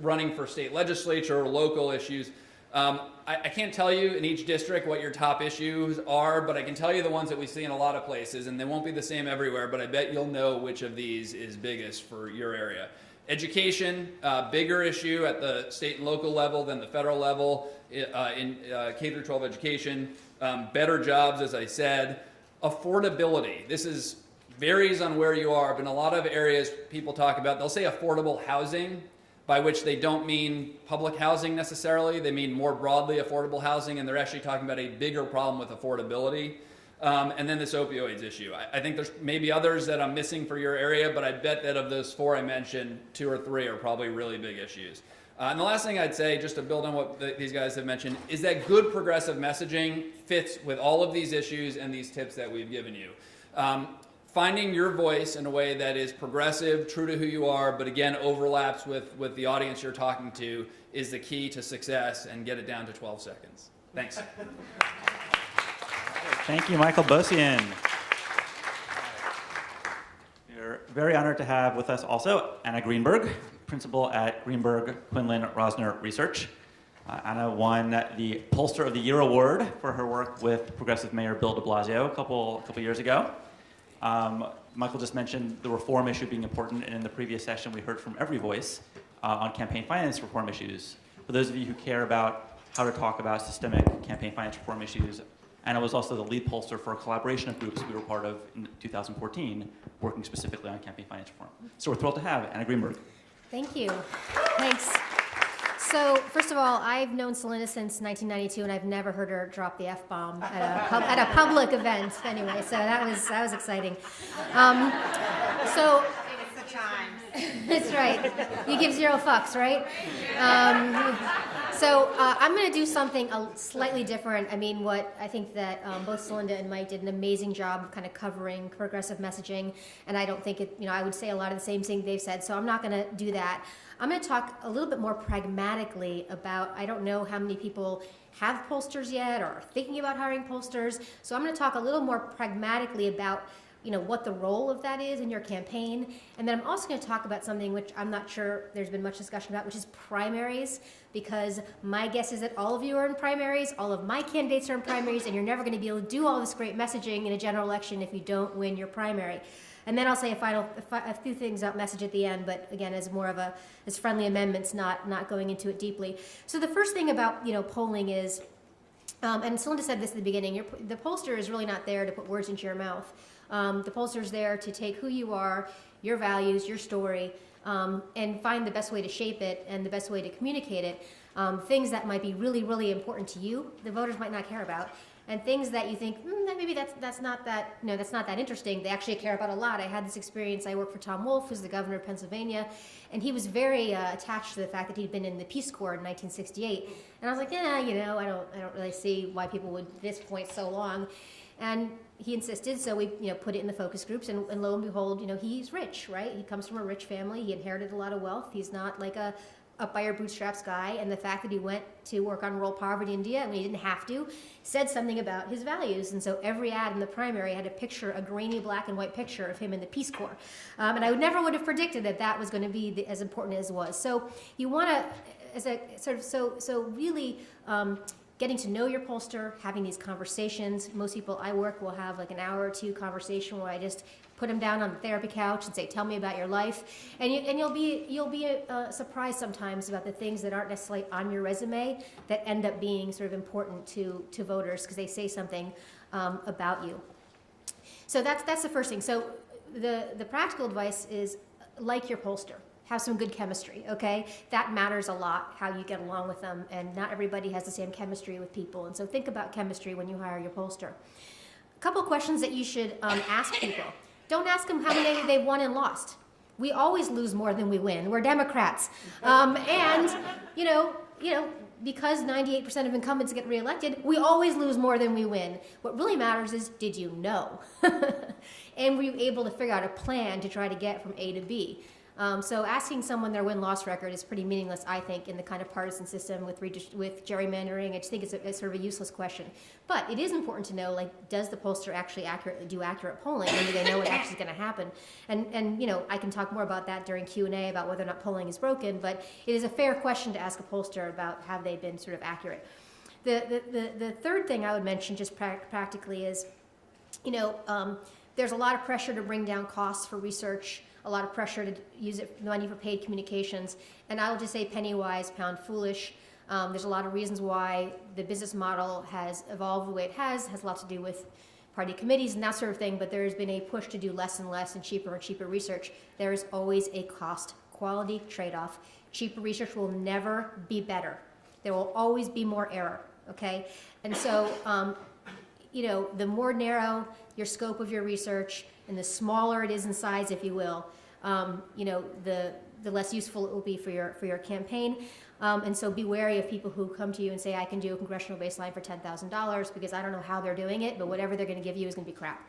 running for state legislature or local issues, I can't tell you in each district what your top issues are, but I can tell you the ones that we see in a lot of places, and they won't be the same everywhere, but I bet you'll know which of these is biggest for your area. Education, bigger issue at the state and local level than the federal level in K through 12 education. Better jobs, as I said. Affordability. This varies on where you are, but in a lot of areas people talk about, they'll say affordable housing, by which they don't mean public housing necessarily. They mean more broadly affordable housing, and they're actually talking about a bigger problem with affordability. And then this opioids issue. I think there's maybe others that I'm missing for your area, but I bet that of those 4 I mentioned, 2 or 3 are probably really big issues. And the last thing I'd say, just to build on what these guys have mentioned, is that good progressive messaging fits with all of these issues and these tips that we've given you. Finding your voice in a way that is progressive, true to who you are, but again overlaps with the audience you're talking to is the key to success, and get it down to 12 seconds. Thanks. Thank you, Michael Bosian. We're very honored to have with us also Anna Greenberg, principal at Greenberg Quinlan Rosner Research. Anna won the Pollster of the Year award for her work with progressive Mayor Bill de Blasio a couple years ago. Michael just mentioned the reform issue being important, and in the previous session we heard from every voice on campaign finance reform issues. For those of you who care about how to talk about systemic campaign finance reform issues, Anna was also the lead pollster for a collaboration of groups we were part of in 2014, working specifically on campaign finance reform. So we're thrilled to have Anna Greenberg. Thank you. Thanks. So first of all, I've known Celinda since 1992, and I've never heard her drop the F-bomb at a public event. Anyway, so that was exciting. So It's the Times. that's right. You give 0 fucks, right? So I'm going to do something slightly different. I mean, what I think that both Celinda and Mike did an amazing job of kind of covering progressive messaging, and I don't think it, I would say a lot of the same thing they've said, so I'm not going to do that. I'm going to talk a little bit more pragmatically about, I don't know how many people have pollsters yet or are thinking about hiring pollsters, so I'm going to talk a little more pragmatically about what the role of that is in your campaign. And then I'm also going to talk about something which I'm not sure there's been much discussion about, which is primaries, because my guess is that all of you are in primaries, all of my candidates are in primaries, and you're never going to be able to do all this great messaging in a general election if you don't win your primary. And then I'll say a few things about message at the end, but again, as more of as friendly amendments, not going into it deeply. So the first thing about polling is, and Celinda said this at the beginning, the pollster is really not there to put words into your mouth. The pollster is there to take who you are, your values, your story, and find the best way to shape it and the best way to communicate it. Things that might be really, really important to you, the voters might not care about, and things that you think that maybe that's not that that's not that interesting. They actually care about a lot. I had this experience. I worked for Tom Wolfe, who's the governor of Pennsylvania, and he was very attached to the fact that he'd been in the Peace Corps in 1968. And I was like, I don't really see why people would at this point so long. And he insisted, so we put it in the focus groups, and lo and behold, he's rich, right? He comes from a rich family. He inherited a lot of wealth. He's not like a up by your bootstraps guy. And the fact that he went to work on rural poverty in India, and he didn't have to, said something about his values. And so every ad in the primary had a grainy black and white picture of him in the Peace Corps. And I never would have predicted that was going to be as important as it was. So you want to, as a sort of, really getting to know your pollster, having these conversations. Most people I work will have like an hour or 2 conversation where I just put them down on the therapy couch and say, tell me about your life. And you'll be surprised sometimes about the things that aren't necessarily on your resume that end up being sort of important to voters because they say something about you. So that's the first thing. So the practical advice is like your pollster. have some good chemistry, okay? That matters a lot, how you get along with them, and not everybody has the same chemistry with people. And so think about chemistry when you hire your pollster. A couple questions that you should ask people. Don't ask them how many they've won and lost. We always lose more than we win. We're Democrats. And, you know, because 98% of incumbents get reelected, we always lose more than we win. What really matters is, did you know? And were you able to figure out a plan to try to get from A to B? So asking someone their win-loss record is pretty meaningless, I think, in the kind of partisan system with gerrymandering. I just think it's sort of a useless question. But it is important to know, like, does the pollster actually do accurate polling, and do they know what actually is going to happen? And you know, I can talk more about that during Q&A about whether or not polling is broken, but it is a fair question to ask a pollster about have they been sort of accurate. The third thing I would mention just practically is, you know, there's a lot of pressure to bring down costs for research, a lot of pressure to use money for paid communications, and I'll just say penny wise, pound foolish. There's a lot of reasons why the business model has evolved the way it has a lot to do with party committees and that sort of thing, but there's been a push to do less and less and cheaper research. There is always a cost-quality trade-off. Cheaper research will never be better. There will always be more error, okay? And so, you know, the more narrow your scope of your research and the smaller it is in size, if you will, you know, the less useful it will be for your campaign. And so be wary of people who come to you and say, I can do a congressional baseline for $10,000 because I don't know how they're doing it, but whatever they're going to give you is going to be crap.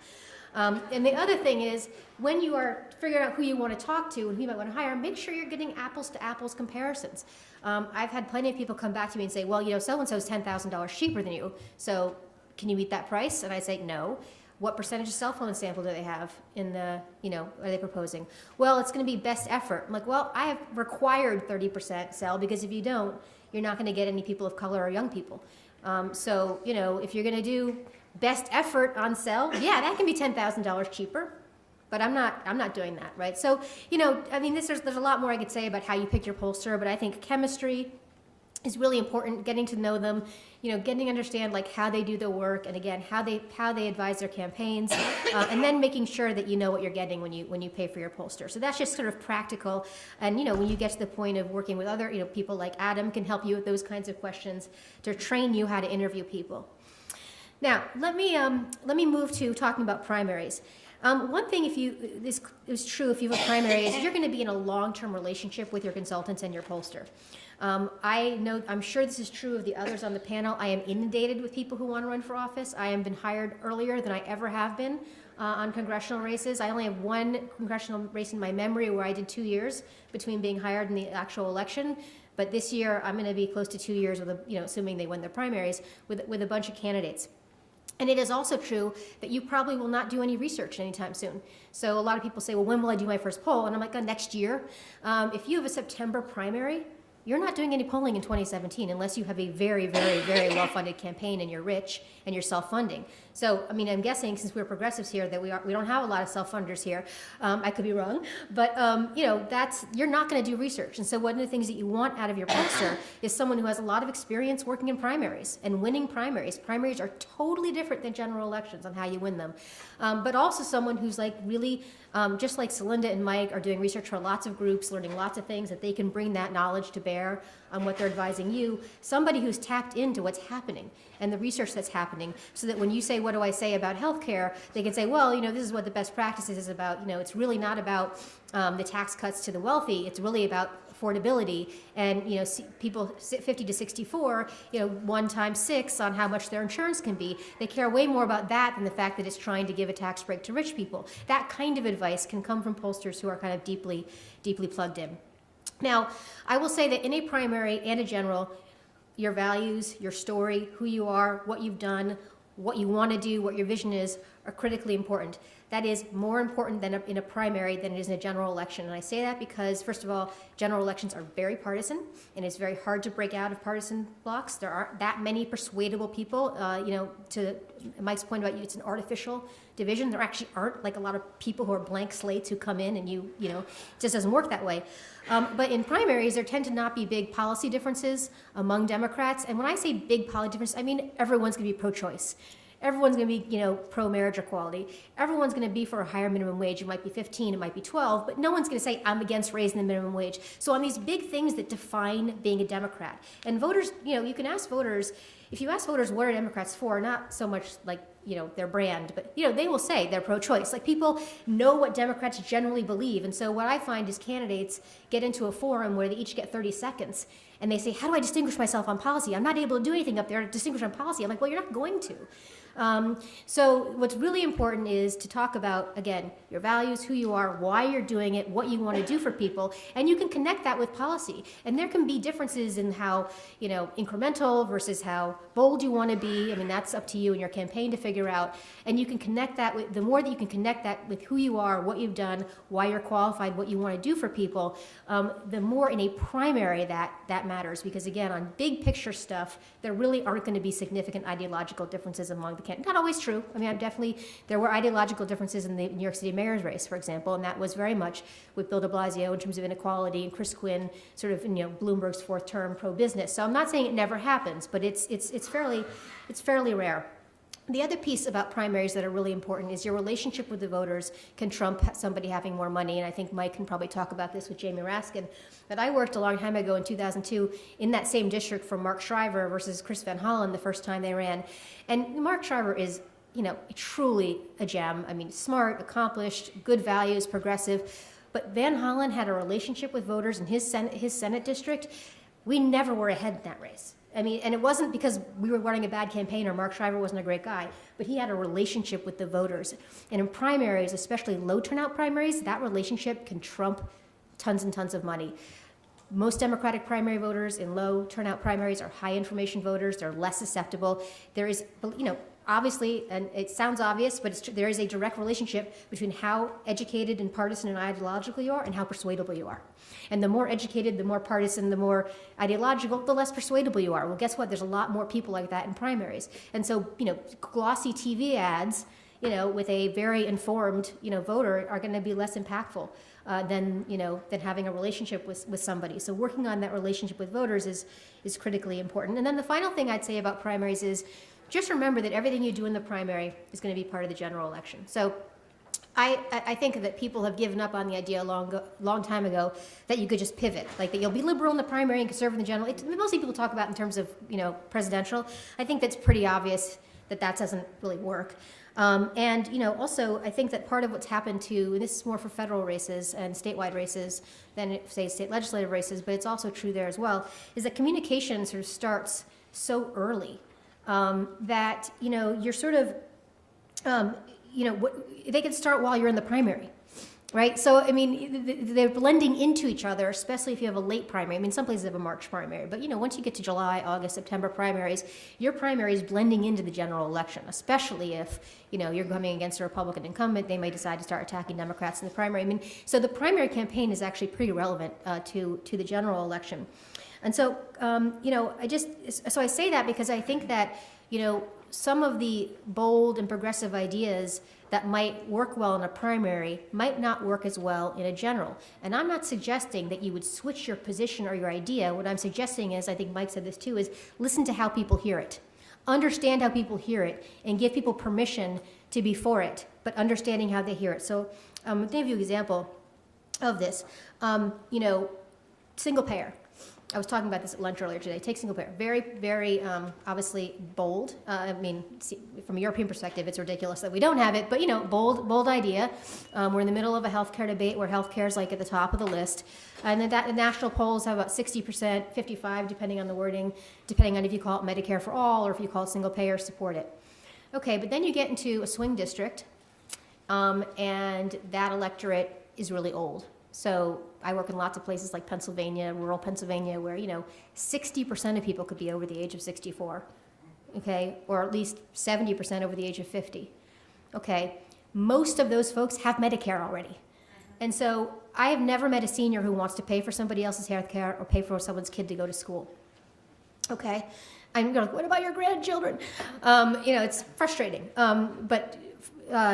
And the other thing is, when you are figuring out who you want to talk to and who you might want to hire, make sure you're getting apples to apples comparisons. I've had plenty of people come back to me and say, well, you know, so-and-so is $10,000 cheaper than you, so can you meet that price? And I say, no. What percentage of cell phone sample do they have in the, you know, are they proposing? Well, it's going to be best effort. I'm like, well, I have required 30% cell because if you don't, you're not going to get any people of color or young people. So, you know, if you're going to do best effort on cell, yeah, that can be $10,000 cheaper, but I'm not doing that, right? So, you know, I mean, there's a lot more I could say about how you pick your pollster, but I think chemistry is really important, getting to know them, you know, getting to understand like how they do their work, and again, how they advise their campaigns, and then making sure that you know what you're getting when you pay for your pollster. So that's just sort of practical. And you know, when you get to the point of working with other, you know, people like Adam can help you with those kinds of questions to train you how to interview people. Now, let me move to talking about primaries. One thing, this is true if you have a primary, is you're going to be in a long-term relationship with your consultants and your pollster. I'm sure this is true of the others on the panel. I am inundated with people who want to run for office. I have been hired earlier than I ever have been on congressional races. I only have one congressional race in my memory where I did 2 years between being hired and the actual election. But this year, I'm going to be close to 2 years with, assuming they win their primaries, with a bunch of candidates. And it is also true that you probably will not do any research anytime soon. So a lot of people say, well, when will I do my first poll? And I'm like, next year. If you have a September primary, you're not doing any polling in 2017 unless you have a very, very, very well-funded campaign and you're rich and you're self-funding. So, I mean, I'm guessing since we're progressives here that we don't have a lot of self-funders here. I could be wrong, but you're not going to do research. And so one of the things that you want out of your pollster is someone who has a lot of experience working in primaries and winning primaries. Primaries are totally different than general elections on how you win them, but also someone who's like really, just like Celinda and Mike are doing research for lots of groups, learning lots of things that they can bring that knowledge to bear on what they're advising you. Somebody who's tapped into what's happening and the research that's happening, so that when you say, what do I say about healthcare, they can say, well, this is what the best practices is about. It's really not about the tax cuts to the wealthy. It's really about affordability, and people 50 to 64, 1 times 6 on how much their insurance can be. They care way more about that than the fact that it's trying to give a tax break to rich people. That kind of advice can come from pollsters who are kind of deeply plugged in. Now, I will say that in a primary and a general, your values, your story, who you are, what you've done, what you want to do, what your vision is, are critically important. That is more important in a primary than it is in a general election. And I say that because, first of all, general elections are very partisan, and it's very hard to break out of partisan blocks. There aren't that many persuadable people. To Mike's point about it's an artificial division. There actually aren't like a lot of people who are blank slates who come in and it just doesn't work that way. But in primaries, there tend to not be big policy differences among Democrats. And when I say big policy differences, I mean everyone's going to be pro-choice. Everyone's going to be, pro-marriage equality. Everyone's going to be for a higher minimum wage. It might be 15, it might be 12, but no one's going to say, I'm against raising the minimum wage. So on these big things that define being a Democrat. And voters, you can ask voters, if you ask voters what are Democrats for, not so much like, their brand, but, they will say they're pro-choice. Like, people know what Democrats generally believe. And so what I find is candidates get into a forum where they each get 30 seconds and they say, how do I distinguish myself on policy? I'm not able to do anything up there to distinguish on policy. I'm like, well, you're not going to. So what's really important is to talk about, again, your values, who you are, why you're doing it, what you want to do for people, and you can connect that with policy. And there can be differences in how, incremental versus how bold you want to be. I mean, that's up to you in your campaign to figure out. And you can connect that with, the more that you can connect that with who you are, what you've done, why you're qualified, what you want to do for people, the more in a primary that matters. Because again, on big picture stuff, there really aren't going to be significant ideological differences among the candidates. Not always true. I mean, there were ideological differences in the New York City mayor's race, for example, and that was very much with Bill de Blasio in terms of inequality, and Chris Quinn sort of, Bloomberg's fourth term pro-business. So I'm not saying it never happens, but it's fairly rare. The other piece about primaries that are really important is your relationship with the voters can trump somebody having more money. And I think Mike can probably talk about this with Jamie Raskin. But I worked a long time ago in 2002 in that same district for Mark Shriver versus Chris Van Hollen the first time they ran. And Mark Shriver is, truly a gem. I mean, smart, accomplished, good values, progressive. But Van Hollen had a relationship with voters in his Senate district. We never were ahead in that race. I mean, and it wasn't because we were running a bad campaign or Mark Shriver wasn't a great guy, but he had a relationship with the voters. And in primaries, especially low turnout primaries, that relationship can trump tons and tons of money. Most Democratic primary voters in low turnout primaries are high information voters. They're less susceptible. There is, obviously, and it sounds obvious, but there is a direct relationship between how educated and partisan and ideological you are and how persuadable you are. And the more educated, the more partisan, the more ideological, the less persuadable you are. Well, guess what? There's a lot more people like that in primaries. And so, glossy TV ads, with a very informed, voter are going to be less impactful than having a relationship with somebody. So working on that relationship with voters is critically important. And then the final thing I'd say about primaries is just remember that everything you do in the primary is going to be part of the general election. So I think that people have given up on the idea a long time ago that you could just pivot, like that you'll be liberal in the primary and conservative in the general. Mostly people talk about in terms of, presidential. I think that's pretty obvious that doesn't really work. Also, I think that part of what's happened too, and this is more for federal races and statewide races than, say, state legislative races, but it's also true there as well, is that communication sort of starts so early that, you're sort of, they can start while you're in the primary, right? So, I mean, they're blending into each other, especially if you have a late primary. I mean, some places have a March primary, but, once you get to July, August, September primaries, your primary is blending into the general election, especially if, you're coming against a Republican incumbent. They may decide to start attacking Democrats in the primary. I mean, so the primary campaign is actually pretty relevant to the general election. And so, I say that because I think that, some of the bold and progressive ideas that might work well in a primary might not work as well in a general. And I'm not suggesting that you would switch your position or your idea. What I'm suggesting is, I think Mike said this too, is listen to how people hear it. Understand how people hear it and give people permission to be for it, but understanding how they hear it. So I'm going to give you an example of this. Single payer. I was talking about this at lunch earlier today. Take single payer. Very, very obviously bold. From a European perspective, it's ridiculous that we don't have it, but bold idea. We're in the middle of a healthcare debate where healthcare is like at the top of the list. And then the national polls have about 60%, 55%, depending on the wording, depending on if you call it Medicare for all or if you call it single payer, support it. Okay, but then you get into a swing district, and that electorate is really old. So I work in lots of places like Pennsylvania, rural Pennsylvania, where 60% of people could be over the age of 64, okay, or at least 70% over the age of 50. Okay, most of those folks have Medicare already, and so I have never met a senior who wants to pay for somebody else's health care or pay for someone's kid to go to school. Okay, I'm going, what about your grandchildren? It's frustrating, but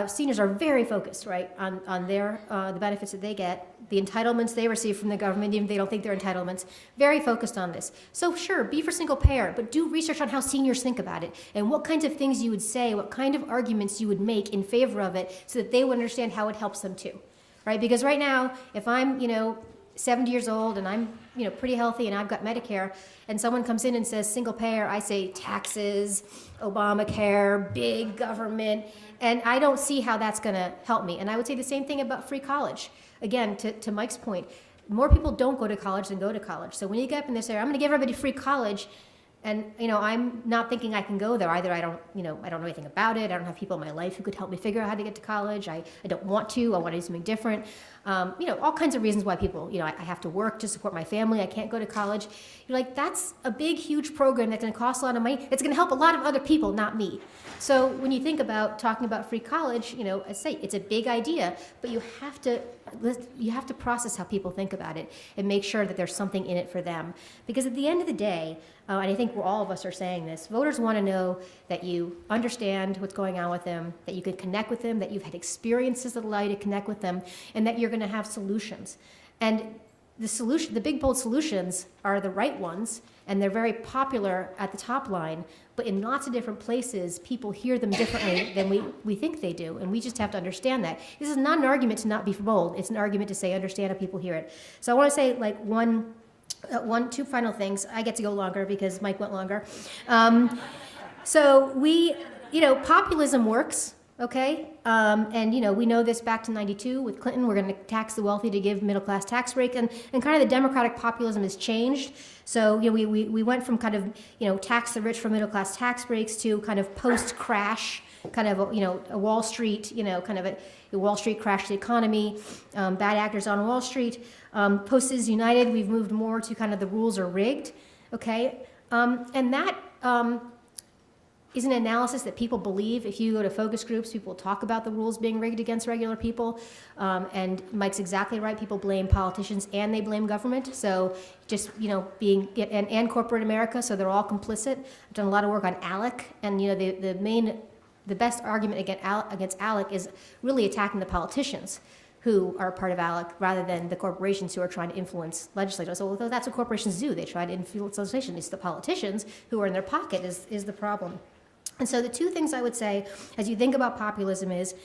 seniors are very focused, right, on their the benefits that they get, the entitlements they receive from the government, even if they don't think they're entitlements. Very focused on this. So sure, be for single payer, but do research on how seniors think about it and what kinds of things you would say, what kind of arguments you would make in favor of it, so that they would understand how it helps them too, right? Because right now, if I'm 70 years old and I'm pretty healthy and I've got Medicare, and someone comes in and says single payer, I say taxes, Obamacare, big government, and I don't see how that's going to help me. And I would say the same thing about free college. Again, to Mike's point, more people don't go to college than go to college. So when you get up in this area, I'm going to give everybody free college, and I'm not thinking I can go there either. I don't know anything about it. I don't have people in my life who could help me figure out how to get to college. I don't want to. I want to do something different. All kinds of reasons why people, I have to work to support my family. I can't go to college. You're like, that's a big, huge program that's going to cost a lot of money. It's going to help a lot of other people, not me. So when you think about talking about free college, I say it's a big idea, but you have to process how people think about it and make sure that there's something in it for them. Because at the end of the day, and I think all of us are saying this, voters want to know that you understand what's going on with them, that you can connect with them, that you've had experiences that allow you to connect with them, and that you're going to have solutions. And the big, bold solutions are the right ones, and they're very popular at the top line, but in lots of different places, people hear them differently than we think they do, and we just have to understand that. This is not an argument to not be bold. It's an argument to say, understand how people hear it. So I want to say two final things. I get to go longer because Mike went longer. So populism works. Okay, and we know this back to '92 with Clinton. We're going to tax the wealthy to give middle class tax breaks, and kind of the democratic populism has changed. So we went from kind of tax the rich for middle class tax breaks to kind of post crash, kind of a Wall Street, kind of a Wall Street crashed the economy, bad actors on Wall Street. Post is United, we've moved more to kind of the rules are rigged. Okay, and that. Is an analysis that people believe. If you go to focus groups, people talk about the rules being rigged against regular people. And Mike's exactly right. People blame politicians and they blame government. So just, and corporate America, so they're all complicit. I've done a lot of work on ALEC, and, the best argument against ALEC is really attacking the politicians who are part of ALEC rather than the corporations who are trying to influence legislators. So that's what corporations do. They try to influence legislation. It's the politicians who are in their pocket is the problem. And so the two things I would say as you think about populism is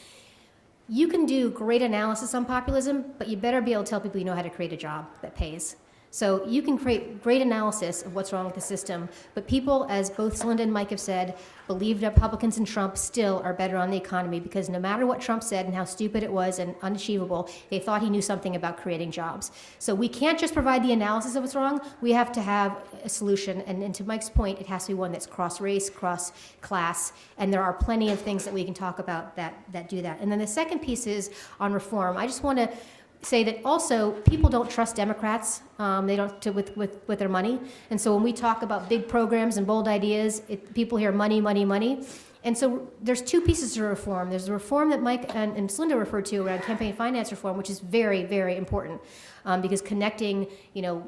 you can do great analysis on populism, but you better be able to tell people you know how to create a job that pays. So you can create great analysis of what's wrong with the system, but people, as both Celinda and Mike have said, believe that Republicans and Trump still are better on the economy because no matter what Trump said and how stupid it was and unachievable, they thought he knew something about creating jobs. So we can't just provide the analysis of what's wrong, we have to have a solution. And to Mike's point, it has to be one that's cross-race, cross-class, and there are plenty of things that we can talk about that do that. And then the second piece is on reform. I just want to say that also people don't trust Democrats. They don't with their money, and so when we talk about big programs and bold ideas, people hear money, money, money. And so there's two pieces to reform. There's the reform that Mike and Celinda referred to around campaign finance reform, which is very, very important because connecting,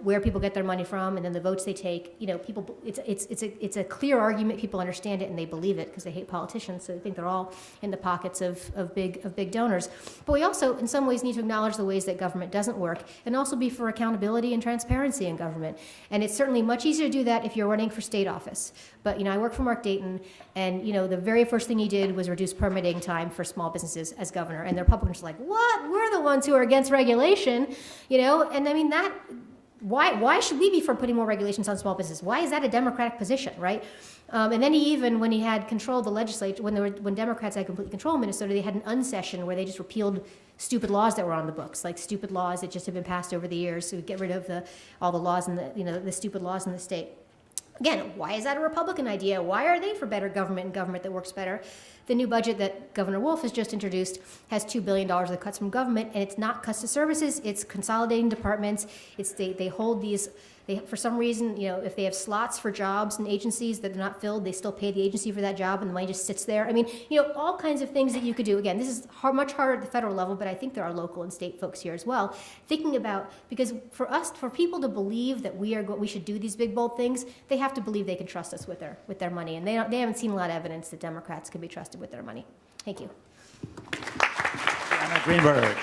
where people get their money from and then the votes they take, people, it's a clear argument. People understand it and they believe it because they hate politicians. So they think they're all in the pockets of big donors. But we also, in some ways, need to acknowledge the ways that government doesn't work and also be for accountability and transparency in government. And it's certainly much easier to do that if you're running for state office. But, I work for Mark Dayton, and, the very first thing he did was reduce permitting time for small businesses as governor. And the Republicans are like, what? We're the ones who are against regulation, And I mean, why should we be for putting more regulations on small business? Why is that a Democratic position, right? And then when he had control of the legislature, when Democrats had complete control in Minnesota, they had an unsession where they just repealed stupid laws that were on the books, like stupid laws that just have been passed over the years. So get rid of all the laws and the stupid laws in the state. Again, why is that a Republican idea? Why are they for better government and government that works better? The new budget that Governor Wolf has just introduced has $2 billion of cuts from government, and it's not cuts to services, it's consolidating departments. They hold these, for some reason, if they have slots for jobs and agencies that are not filled, they still pay the agency for that job and the money just sits there. I mean, all kinds of things that you could do. Again, this is much harder at the federal level, but I think there are local and state folks here as well. Thinking about, because for people to believe that we should do these big, bold things, they have to believe they can trust us with their money. And they haven't seen a lot of evidence that Democrats can be trusted with their money. Thank you. Anna Greenberg.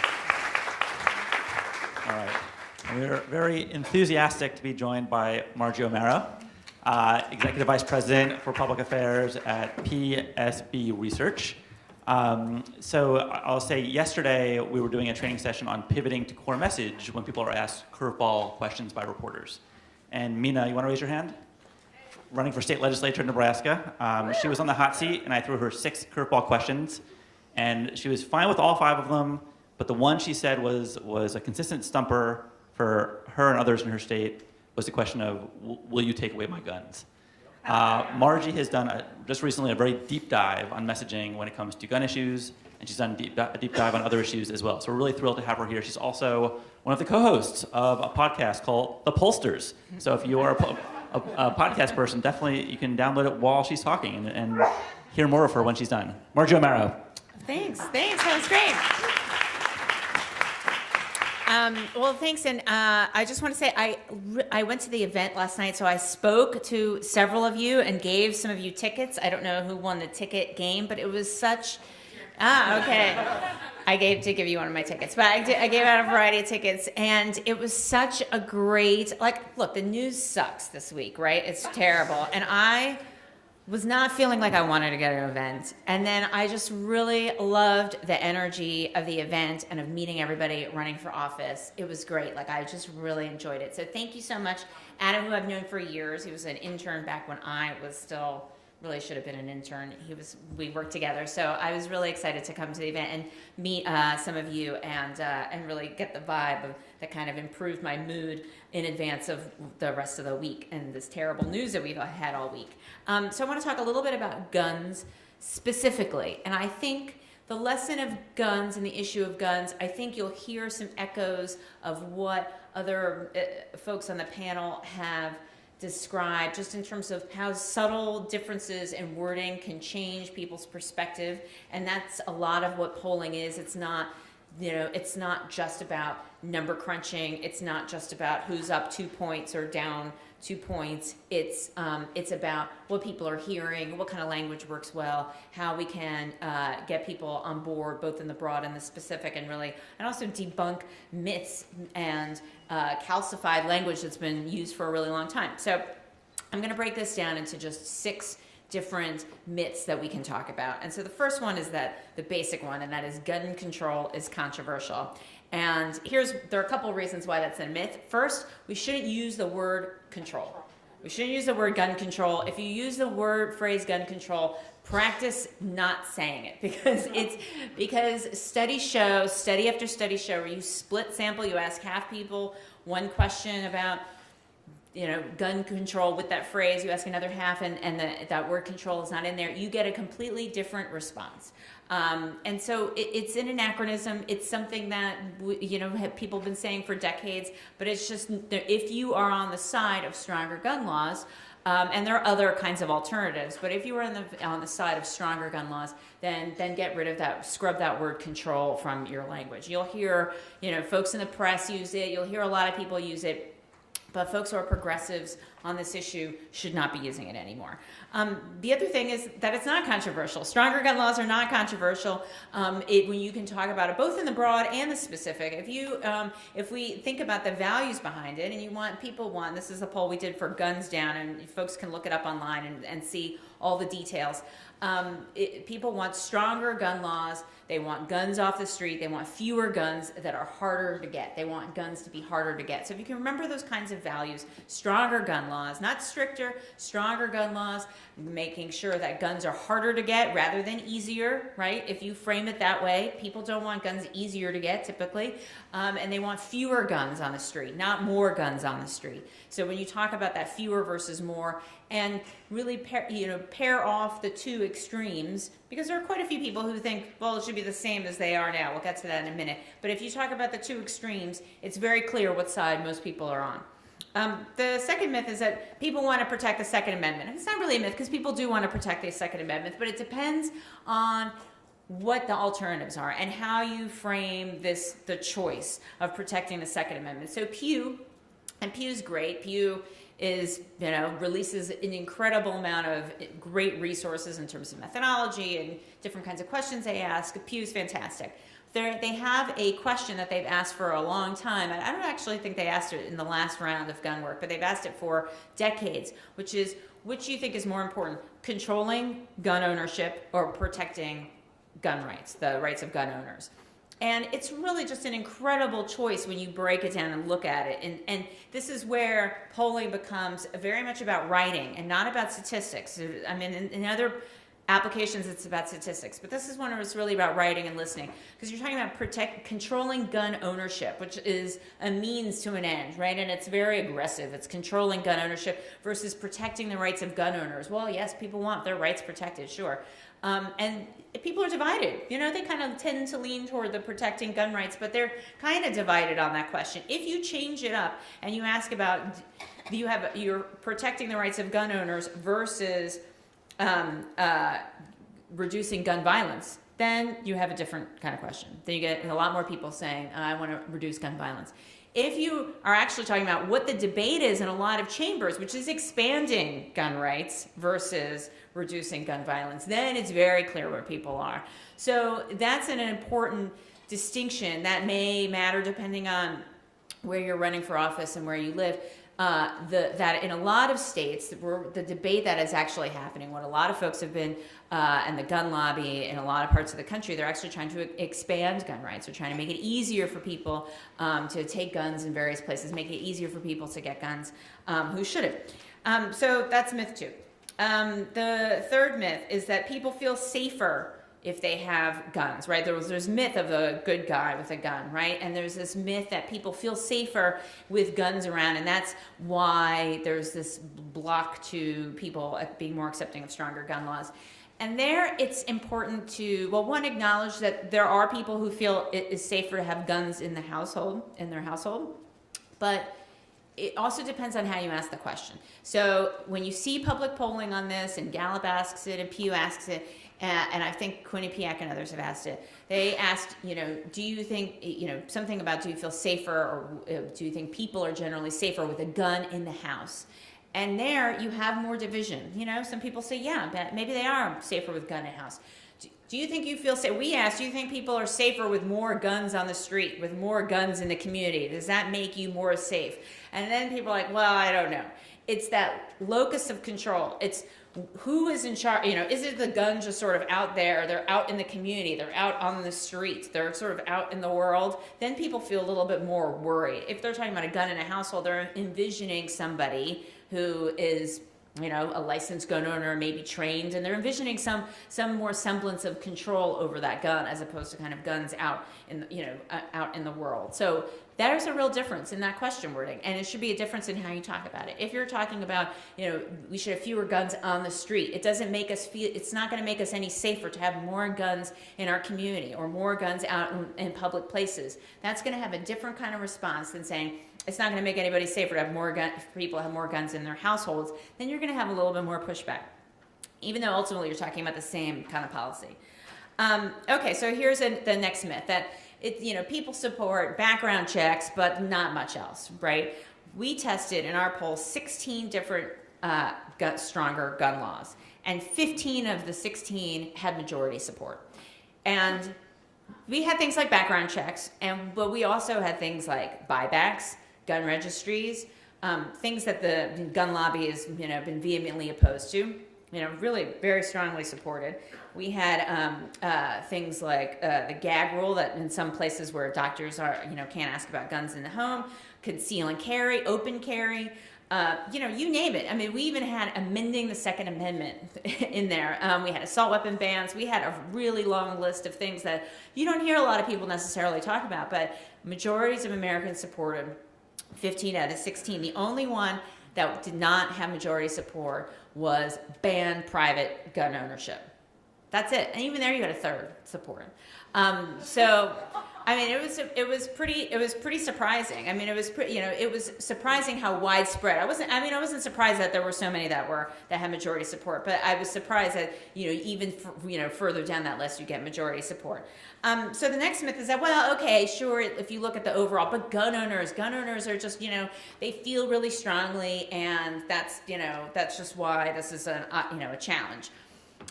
All right. We're very enthusiastic to be joined by Margie O'Mara, Executive Vice President for Public Affairs at PSB Research. So I'll say yesterday we were doing a training session on pivoting to core message when people are asked curveball questions by reporters. And Mina, you want to raise your hand? Running for state legislature in Nebraska. She was on the hot seat, and I threw her 6 curveball questions. And she was fine with all 5 of them, but the one she said was a consistent stumper for her and others in her state was the question of, will you take away my guns? Margie has done just recently a very deep dive on messaging when it comes to gun issues, and she's done a deep dive on other issues as well. So we're really thrilled to have her here. She's also one of the co-hosts of a podcast called The Pollsters. So if you are a podcast person, definitely you can download it while she's talking and hear more of her when she's done. Margie O'Mara. Thanks. That was great. Well, thanks, and I just want to say I went to the event last night, so I spoke to several of you and gave some of you tickets. I don't know who won the ticket game, but it was such... okay. I did give you one of my tickets, but I gave out a variety of tickets, and it was such a great... look, the news sucks this week, right? It's terrible, and I was not feeling like I wanted to go to an event. And then I just really loved the energy of the event and of meeting everybody running for office. It was great. I just really enjoyed it. So thank you so much. Adam, who I've known for years, he was an intern back when I was still, really should have been an intern. We worked together. So I was really excited to come to the event and meet some of you and really get the vibe that kind of improved my mood in advance of the rest of the week and this terrible news that we've had all week. So I want to talk a little bit about guns specifically. And I think the lesson of guns and the issue of guns, I think you'll hear some echoes of what other folks on the panel have described, just in terms of how subtle differences in wording can change people's perspective. And that's a lot of what polling is. It's not just about number crunching. It's not just about who's up 2 points or down 2 points. It's about what people are hearing, what kind of language works well, how we can get people on board, both in the broad and the specific, and also debunk myths and calcified language that's been used for a really long time. So I'm going to break this down into just 6 different myths that we can talk about. And so the first one is the basic one, and that is gun control is controversial. And there are a couple of reasons why that's a myth. First, we shouldn't use the word control. We shouldn't use the word gun control. If you use the phrase gun control, practice not saying it, because study after study show, where you split sample, you ask half people one question about gun control with that phrase, you ask another half and that word control is not in there, you get a completely different response. And so it's an anachronism. It's something that people have been saying for decades, but it's just, if you are on the side of stronger gun laws, and there are other kinds of alternatives, but if you are on the side of stronger gun laws, then get rid of that, scrub that word control from your language. You'll hear folks in the press use it, you'll hear a lot of people use it, but folks who are progressives on this issue should not be using it anymore. The other thing is that it's not controversial. Stronger gun laws are not controversial when you can talk about it both in the broad and the specific. If we think about the values behind it, and this is a poll we did for Guns Down, and folks can look it up online and see all the details. People want stronger gun laws. They want guns off the street. They want fewer guns that are harder to get. They want guns to be harder to get. So if you can remember those kinds of values, stronger gun laws, not stricter, stronger gun laws, making sure that guns are harder to get rather than easier, right? If you frame it that way, people don't want guns easier to get typically, and they want fewer guns on the street, not more guns on the street. So when you talk about that fewer versus more, and really pair off the two extremes, because there are quite a few people who think, well, it should be the same as they are now. We'll get to that in a minute. But if you talk about the two extremes, it's very clear what side most people are on. The second myth is that people want to protect the Second Amendment. And it's not really a myth, because people do want to protect the Second Amendment, but it depends on what the alternatives are and how you frame the choice of protecting the Second Amendment. So Pew And Pew's great. Pew is, releases an incredible amount of great resources in terms of methodology and different kinds of questions they ask. Pew's fantastic. They have a question that they've asked for a long time, and I don't actually think they asked it in the last round of gun work, but they've asked it for decades, which is, which do you think is more important, controlling gun ownership or protecting gun rights, the rights of gun owners? And it's really just an incredible choice when you break it down and look at it. And this is where polling becomes very much about writing and not about statistics. I mean, in other applications, it's about statistics. But this is one where it's really about writing and listening. Because you're talking about controlling gun ownership, which is a means to an end, right? And it's very aggressive. It's controlling gun ownership versus protecting the rights of gun owners. Well, yes, people want their rights protected, sure. And people are divided. They kind of tend to lean toward the protecting gun rights, but they're kind of divided on that question. If you change it up and you ask about, you're protecting the rights of gun owners versus reducing gun violence, then you have a different kind of question. Then you get a lot more people saying, I want to reduce gun violence. If you are actually talking about what the debate is in a lot of chambers, which is expanding gun rights versus reducing gun violence, then it's very clear where people are. So that's an important distinction that may matter depending on where you're running for office and where you live. That in a lot of states, the debate that is actually happening, what a lot of folks have been, and the gun lobby in a lot of parts of the country, they're actually trying to expand gun rights. They're trying to make it easier for people to take guns in various places, make it easier for people to get guns who shouldn't. So that's myth 2. The third myth is that people feel safer if they have guns, right? There's myth of a good guy with a gun, right? And there's this myth that people feel safer with guns around, and that's why there's this block to people being more accepting of stronger gun laws. And there, it's important to, well, one, acknowledge that there are people who feel it is safer to have guns in their household, but it also depends on how you ask the question. So when you see public polling on this, and Gallup asks it, and Pew asks it, and I think Quinnipiac and others have asked it, they asked, do you think, something about, do you feel safer, or do you think people are generally safer with a gun in the house? And there you have more division. Some people say, yeah, but maybe they are safer with gun in the house. Do you think you feel safe? We asked, do you think people are safer with more guns on the street, with more guns in the community? Does that make you more safe? And then people are like, well, I don't know. It's that locus of control. It's who is in charge. Is it the guns just sort of out there? They're out in the community. They're out on the streets. They're sort of out in the world. Then people feel a little bit more worried. If they're talking about a gun in a household, they're envisioning somebody who is, a licensed gun owner, maybe trained, and they're envisioning some more semblance of control over that gun, as opposed to kind of guns out in, out in the world. So there's a real difference in that question wording, and it should be a difference in how you talk about it. If you're talking about, we should have fewer guns on the street, it doesn't make us feel, it's not going to make us any safer to have more guns in our community or more guns out in public places. That's going to have a different kind of response than saying, it's not going to make anybody safer to have more guns, if people have more guns in their households. Then you're going to have a little bit more pushback, even though ultimately you're talking about the same kind of policy. Okay, so here's the next myth, that people support background checks, but not much else, right? We tested in our poll 16 different stronger gun laws, and 15 of the 16 had majority support. And we had things like background checks, but we also had things like buybacks, gun registries, things that the gun lobby has been vehemently opposed to, really very strongly supported. We had things like the gag rule, that in some places where doctors are, can't ask about guns in the home, conceal and carry, open carry, you name it. I mean, we even had amending the Second Amendment in there. We had assault weapon bans. We had a really long list of things that you don't hear a lot of people necessarily talk about, but majorities of Americans supported 15 out of 16. The only one that did not have majority support was ban private gun ownership. That's it. And even there you had a third support. So I mean, it was pretty surprising. I mean, it was surprising how widespread. I wasn't surprised that there were so many that had majority support, but I was surprised that, even further down that list, you get majority support. So the next myth is that, well, okay, sure, if you look at the overall, but gun owners are just, they feel really strongly, and that's just why this is a challenge.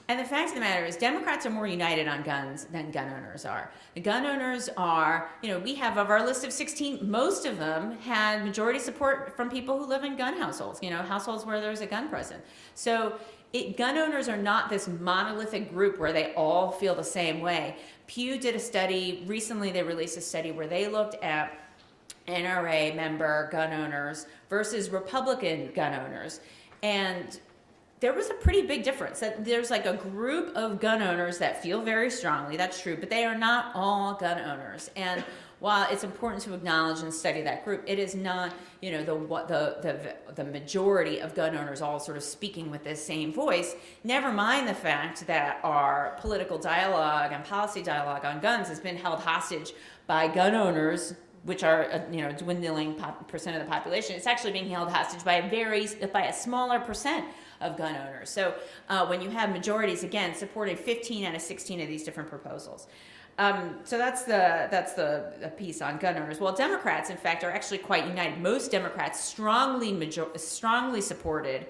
And the fact of the matter is, Democrats are more united on guns than gun owners are. The gun owners are, we have of our list of 16, most of them had majority support from people who live in gun households, households where there's a gun present. So gun owners are not this monolithic group where they all feel the same way. Pew did a study, recently they released a study where they looked at NRA member gun owners versus Republican gun owners. And there was a pretty big difference. That there's like a group of gun owners that feel very strongly, that's true, but they are not all gun owners. And while it's important to acknowledge and study that group, it is not, the majority of gun owners all sort of speaking with this same voice. Never mind the fact that our political dialogue and policy dialogue on guns has been held hostage by gun owners, which are a dwindling percent of the population. It's actually being held hostage by a smaller percent of gun owners. So when you have majorities, again, supporting 15 out of 16 of these different proposals. So that's the piece on gun owners. Well, Democrats, in fact, are actually quite united. Most Democrats strongly supported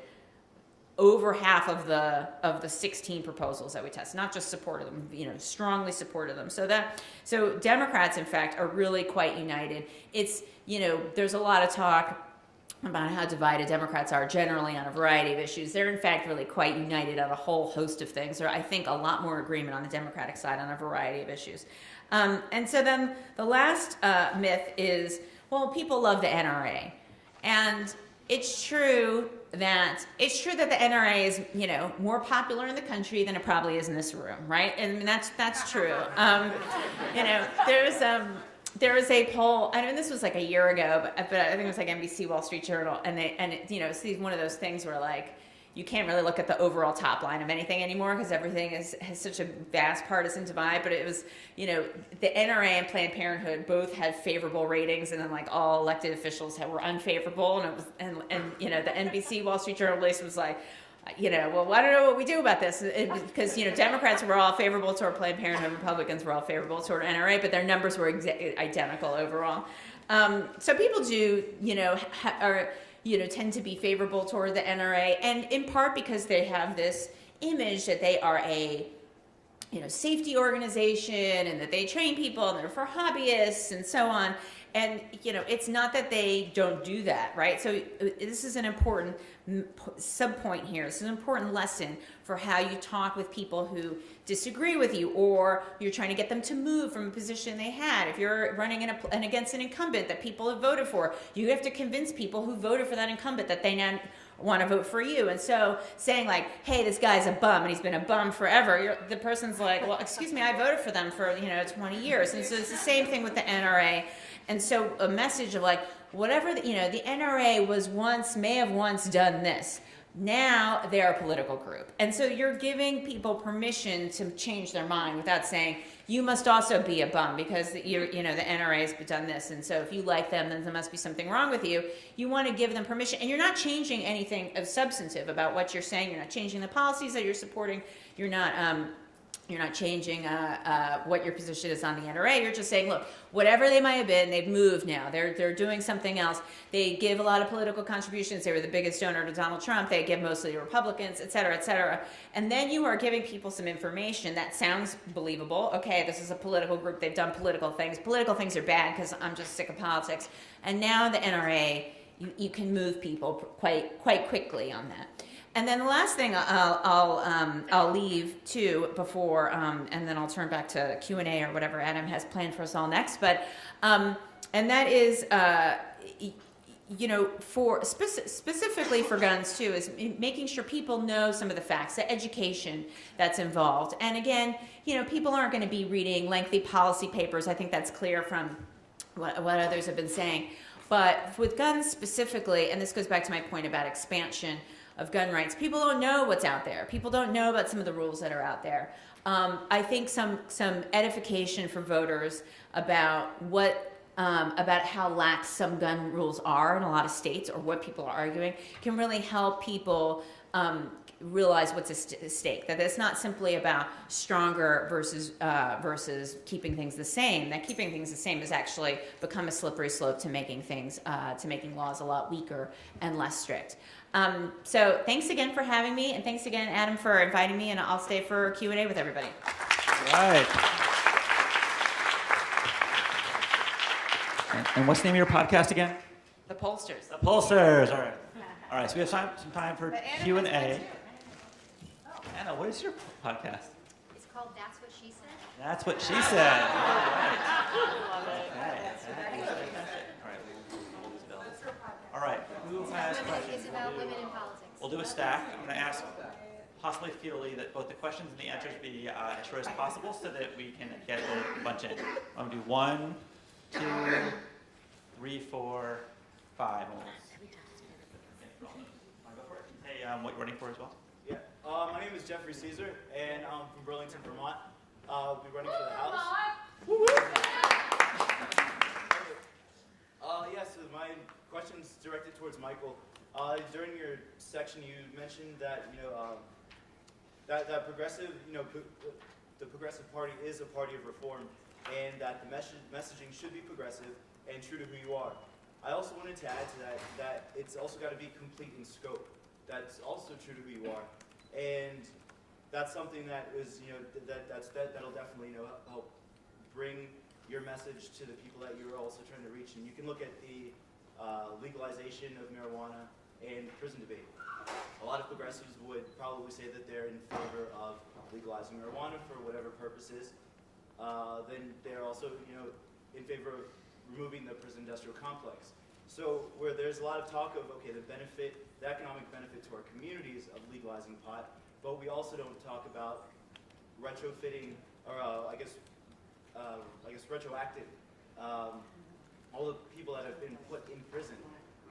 over half of the 16 proposals that we tested. Not just supported them, strongly supported them. So Democrats, in fact, are really quite united. It's, there's a lot of talk about how divided Democrats are generally on a variety of issues. They're in fact really quite united on a whole host of things. There, I think, a lot more agreement on the Democratic side on a variety of issues. And so then the last myth is, well, people love the NRA. And it's true that the NRA is, more popular in the country than it probably is in this room, right? And I mean, that's true. There was a poll. I mean, this was like a year ago, but I think it was like NBC Wall Street Journal, and it's one of those things where like you can't really look at the overall top line of anything anymore because everything has such a vast partisan divide. But it was, the NRA and Planned Parenthood both had favorable ratings, and then like all elected officials were unfavorable, and it was the NBC Wall Street Journal list was like, well, I don't know what we do about this, because, Democrats were all favorable toward Planned Parenthood, Republicans were all favorable toward NRA, but their numbers were identical overall. So people do, tend to be favorable toward the NRA, and in part because they have this image that they are a, safety organization, and that they train people, and they're for hobbyists, and so on. And, it's not that they don't do that, right? So this is an important sub-point here. This is an important lesson for how you talk with people who disagree with you, or you're trying to get them to move from a position they had. If you're running against an incumbent that people have voted for, you have to convince people who voted for that incumbent that they now want to vote for you. And so saying like, hey, this guy's a bum and he's been a bum forever, the person's like, well, excuse me, I voted for them for 20 years. And so it's the same thing with the NRA. And so a message of like, whatever, the NRA may have once done this. Now they're a political group. And so you're giving people permission to change their mind without saying, you must also be a bum because the NRA has done this. And so if you like them, then there must be something wrong with you. You want to give them permission. And you're not changing anything of substantive about what you're saying. You're not changing the policies that you're supporting. You're not changing what your position is on the NRA. You're just saying, look, whatever they might have been, they've moved now. They're doing something else. They give a lot of political contributions. They were the biggest donor to Donald Trump. They give mostly to Republicans, et cetera, et cetera. And then you are giving people some information that sounds believable. Okay, this is a political group. They've done political things. Political things are bad because I'm just sick of politics. And now the NRA, you can move people quite quickly on that. And then the last thing I'll leave to before, and then I'll turn back to Q&A or whatever Adam has planned for us all next. But and that is, for specifically for guns too, is making sure people know some of the facts, the education that's involved. And again, people aren't going to be reading lengthy policy papers. I think that's clear from what others have been saying. But with guns specifically, and this goes back to my point about expansion of gun rights, people don't know what's out there. People don't know about some of the rules that are out there. I think some edification for voters about about how lax some gun rules are in a lot of states, or what people are arguing, can really help people realize what's at stake. That it's not simply about stronger versus keeping things the same. That keeping things the same has actually become a slippery slope to making laws a lot weaker and less strict. So thanks again for having me, and thanks again, Adam, for inviting me, and I'll stay for Q&A with everybody. All right. And what's the name of your podcast again? The Pollsters. The Pollsters. All right. All right. So we have some time for Q&A. Anna, what is your podcast? It's called That's What She Said. That's what she said. All right. Love it. All right. Who has questions? It's about women in politics. We'll do a stack. I'm going to ask, possibly futilely, that both the questions and the answers be as short as possible so that we can get a bunch in. I'm going to do 1, 2, 3, 4, 5. Hey, what you're running for as well? Yeah. My name is Jeffrey Caesar, and I'm from Burlington, Vermont. I'll be running for the House. Yes, so my question's directed towards Michael. During your section, you mentioned that that progressive, the Progressive Party is a party of reform, and that the messaging should be progressive and true to who you are. I also wanted to add to that it's also got to be complete in scope. That's also true to who you are, and that's something that is that'll definitely help bring your message to the people that you're also trying to reach. And you can look at the legalization of marijuana and prison debate. A lot of progressives would probably say that they're in favor of legalizing marijuana for whatever purposes. Then they're also in favor of removing the prison industrial complex. So where there's a lot of talk of the economic benefit to our communities of legalizing pot, but we also don't talk about retrofitting, or retroactive all the people that have been put in prison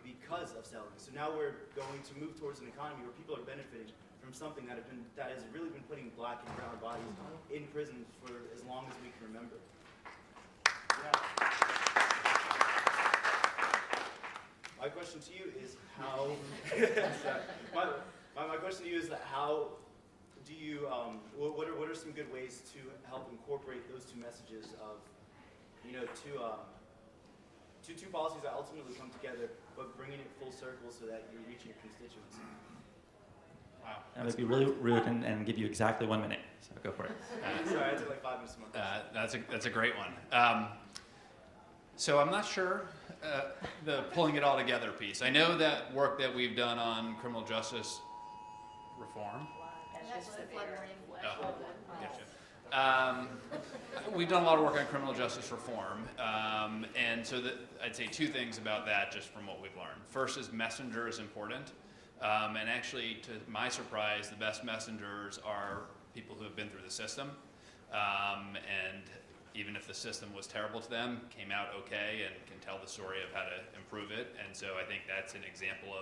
because of selling. So now we're going to move towards an economy where people are benefiting from something that has really been putting black and brown bodies in prison for as long as we can remember. My question to you is how. my question to you is that how do you? What are some good ways to help incorporate those two messages of, two policies that ultimately come together, but bringing it full circle so that you're reaching your constituents? Wow. I would be really rude and give you exactly 1 minute. So go for it. Sorry, I took like 5 minutes more. That's a great one. So I'm not sure the pulling it all together piece. I know that work that we've done on criminal justice reform. Oh, gotcha. We've done a lot of work on criminal justice reform, and so I'd say 2 things about that just from what we've learned. First is messenger is important, and actually, to my surprise, the best messengers are people who have been through the system, and even if the system was terrible to them, came out okay and can tell the story of how to improve it. And so I think that's an example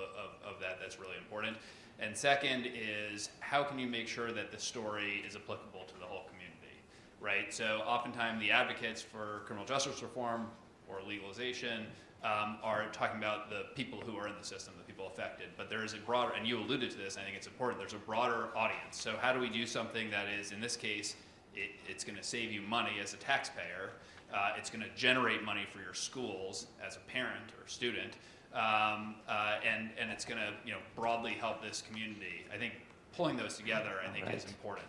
of that that's really important. And second is, how can you make sure that the story is applicable to the whole community, right? So oftentimes the advocates for criminal justice reform or legalization are talking about the people who are in the system, the people affected. But there is a broader, and you alluded to this, I think it's important, there's a broader audience. So how do we do something that is, in this case, it's going to save you money as a taxpayer. It's going to generate money for your schools as a parent or student, and it's going to broadly help this community. I think pulling those together, I think, is important.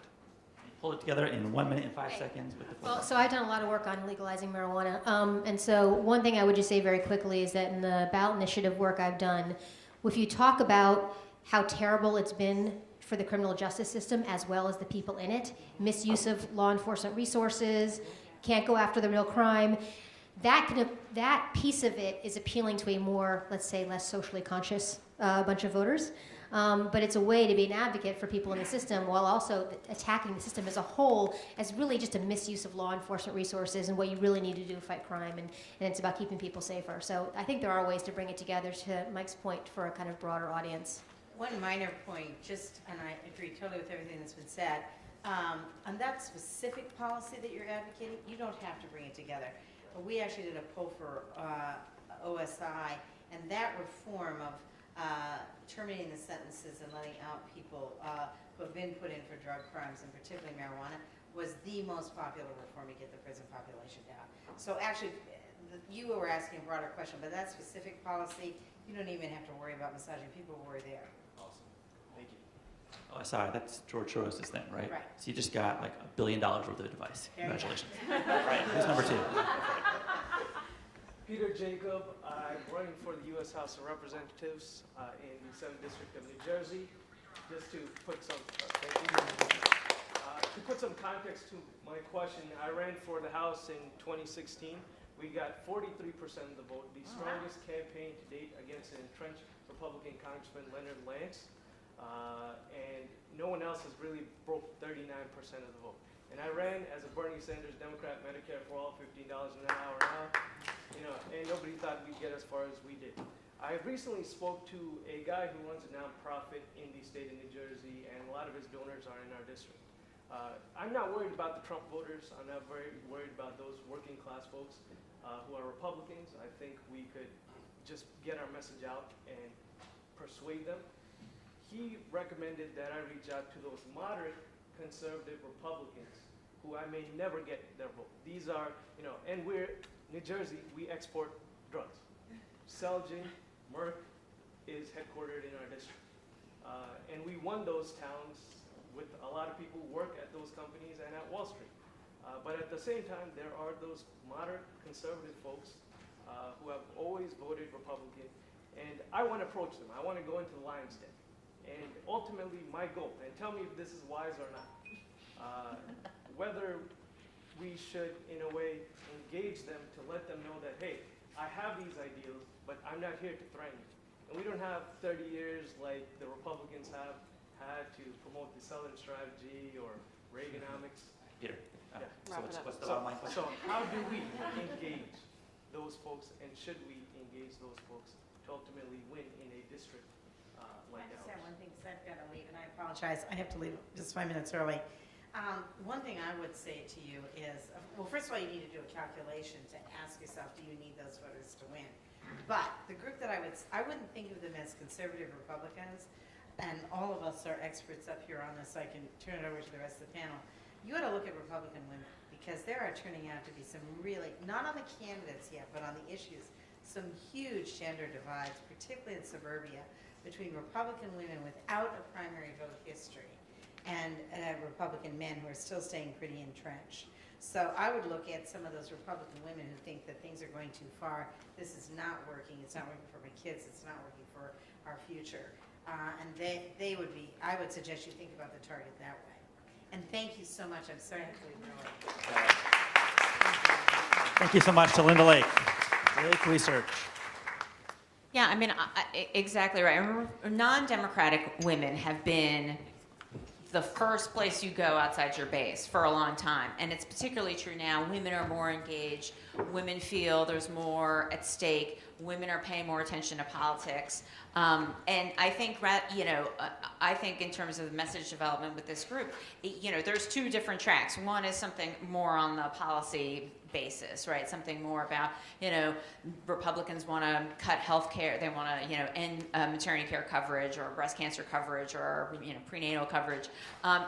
Pull it together in 1 minute and 5 seconds with the floor. Well, so I've done a lot of work on legalizing marijuana, and so one thing I would just say very quickly is that in the ballot initiative work I've done, if you talk about how terrible it's been for the criminal justice system as well as the people in it, misuse of law enforcement resources, can't go after the real crime, that piece of it is appealing to a more, let's say, less socially conscious bunch of voters. But it's a way to be an advocate for people in the system while also attacking the system as a whole as really just a misuse of law enforcement resources and what you really need to do to fight crime. And it's about keeping people safer. So I think there are ways to bring it together, to Mike's point, for a kind of broader audience. One minor point, and I agree totally with everything that's been said, on that specific policy that you're advocating, you don't have to bring it together. But we actually did a poll for OSI, and that reform of terminating the sentences and letting out people who have been put in for drug crimes, and particularly marijuana, was the most popular reform to get the prison population down. So actually, you were asking a broader question, but that specific policy, you don't even have to worry about massaging people who are there. Awesome. Thank you. Oh, sorry, that's George Soros's thing, right? Right. So you just got like $1 billion worth of advice. There you go. Congratulations. All right, who's number 2? Peter Jacob, I'm running for the U.S. House of Representatives in the 7th District of New Jersey. Just to put some context to my question, I ran for the House in 2016. We got 43% of the vote, the strongest campaign to date against an entrenched Republican Congressman Leonard Lance, and no one else has really broke 39% of the vote. And I ran as a Bernie Sanders Democrat, Medicare for all, $15 an hour now, and nobody thought we'd get as far as we did. I recently spoke to a guy who runs a nonprofit in the state of New Jersey, and a lot of his donors are in our district. I'm not worried about the Trump voters. I'm not very worried about those working class folks who are Republicans. I think we could just get our message out and persuade them. He recommended that I reach out to those moderate conservative Republicans who I may never get their vote. These are, and we're, New Jersey, we export drugs. Celgene, Merck is headquartered in our district. And we won those towns with a lot of people who work at those companies and at Wall Street. But at the same time, there are those moderate conservative folks who have always voted Republican. And I want to approach them. I want to go into the lion's den. And ultimately, my goal, and tell me if this is wise or not, whether we should, in a way, engage them to let them know that, hey, I have these ideals, but I'm not here to threaten you. And we don't have 30 years like the Republicans have had to promote the Southern strategy or Reaganomics. Peter. Yeah. So what's the bottom line question? So how do we engage those folks, and should we engage those folks to ultimately win in a district like I just ours? have one thing, because I've got to leave, and I apologize. I have to leave just 5 minutes early. One thing I would say to you is, well, first of all, you need to do a calculation to ask yourself, do you need those voters to win? But the group that I wouldn't think of them as conservative Republicans, and all of us are experts up here on this, so I can turn it over to the rest of the panel. You ought to look at Republican women, because there are turning out to be some really, not on the candidates yet, but on the issues, some huge gender divides, particularly in suburbia, between Republican women without a primary vote history and Republican men who are still staying pretty entrenched. So I would look at some of those Republican women who think that things are going too far. This is not working. It's not working for my kids. It's not working for our future. And they would be, I would suggest you think about the target that way. And thank you so much. I'm sorry I have to leave early. Thank you so much to Linda Lake. Lake Research. Yeah, I mean, exactly right. I remember non-democratic women have been the first place you go outside your base for a long time. And it's particularly true now. Women are more engaged. Women feel there's more at stake. Women are paying more attention to politics. And I think, I think in terms of the message development with this group, there's 2 different tracks. One is something more on the policy basis, right? Something more about, Republicans want to cut health care. They want to, end maternity care coverage or breast cancer coverage or, prenatal coverage.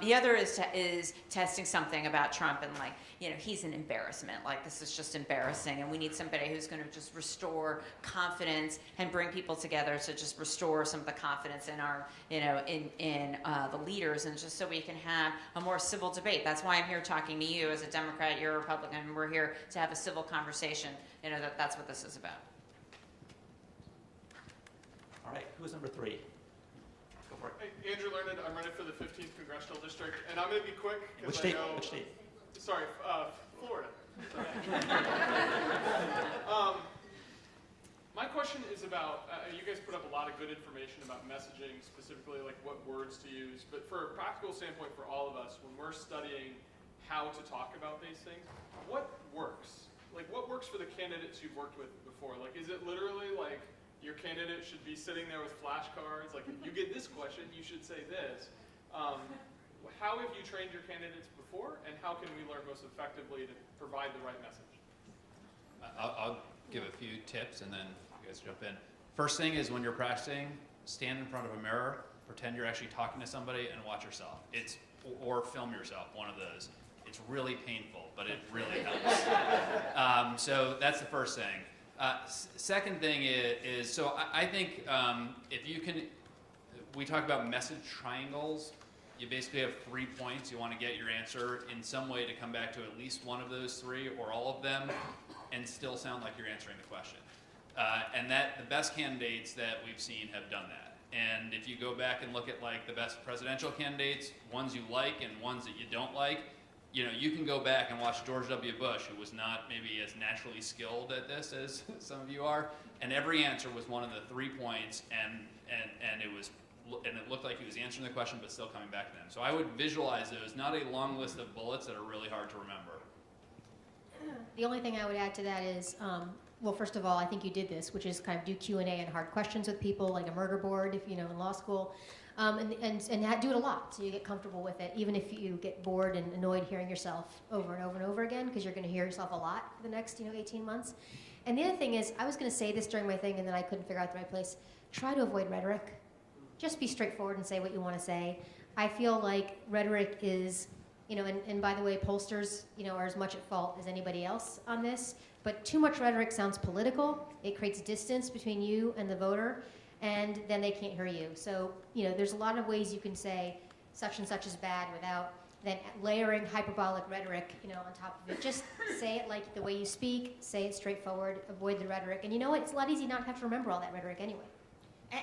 The other is testing something about Trump and he's an embarrassment. This is just embarrassing. And we need somebody who's going to just restore confidence and bring people together to just restore some of the confidence in our, in the leaders, and just so we can have a more civil debate. That's why I'm here talking to you as a Democrat, you're a Republican, and we're here to have a civil conversation. That's what this is about. All right, who's number 3? Go for it. Hey, Andrew Learned, I'm running for the 15th Congressional District, and I'm going to be quick. Which I state? know, Which state? Sorry, Florida. My question is about, you guys put up a lot of good information about messaging, specifically like what words to use, but for a practical standpoint for all of us, when we're studying how to talk about these things, what works? Like what works for the candidates you've worked with before? Like is it literally like your candidate should be sitting there with flashcards, like if you get this question, you should say this. How have you trained your candidates before, and how can we learn most effectively to provide the right message? I'll give a few tips and then you guys jump in. First thing is when you're practicing, stand in front of a mirror, pretend you're actually talking to somebody and watch yourself. Or film yourself, one of those. It's really painful, but it really helps. So that's the first thing. Second thing is so I think if you can, we talk about message triangles. You basically have 3 points. You want to get your answer in some way to come back to at least one of those 3 or all of them and still sound like you're answering the question. And that the best candidates that we've seen have done that. And if you go back and look at like the best presidential candidates, ones you like and ones that you don't like, you know, you can go back and watch George W. Bush, who was not maybe as naturally skilled at this as some of you are, and every answer was one of the 3 points, and it looked like he was answering the question but still coming back to them. So I would visualize those, not a long list of bullets that are really hard to remember. The only thing I would add to that is, well, first of all, I think you did this, which is kind of do Q&A and hard questions with people, like a murder board, if you know, in law school, and do it a lot so you get comfortable with it, even if you get bored and annoyed hearing yourself over and over and over again, because you're going to hear yourself a lot for the next 18 months. And the other thing is, I was going to say this during my thing, and then I couldn't figure out the right place. Try to avoid rhetoric. Just be straightforward and say what you want to say. I feel like rhetoric is, and by the way, pollsters, are as much at fault as anybody else on this, but too much rhetoric sounds political. It creates distance between you and the voter, and then they can't hear you. So, there's a lot of ways you can say such and such is bad without then layering hyperbolic rhetoric, on top of it. Just say it like the way you speak, say it straightforward, avoid the rhetoric. And it's a lot easier not to have to remember all that rhetoric anyway.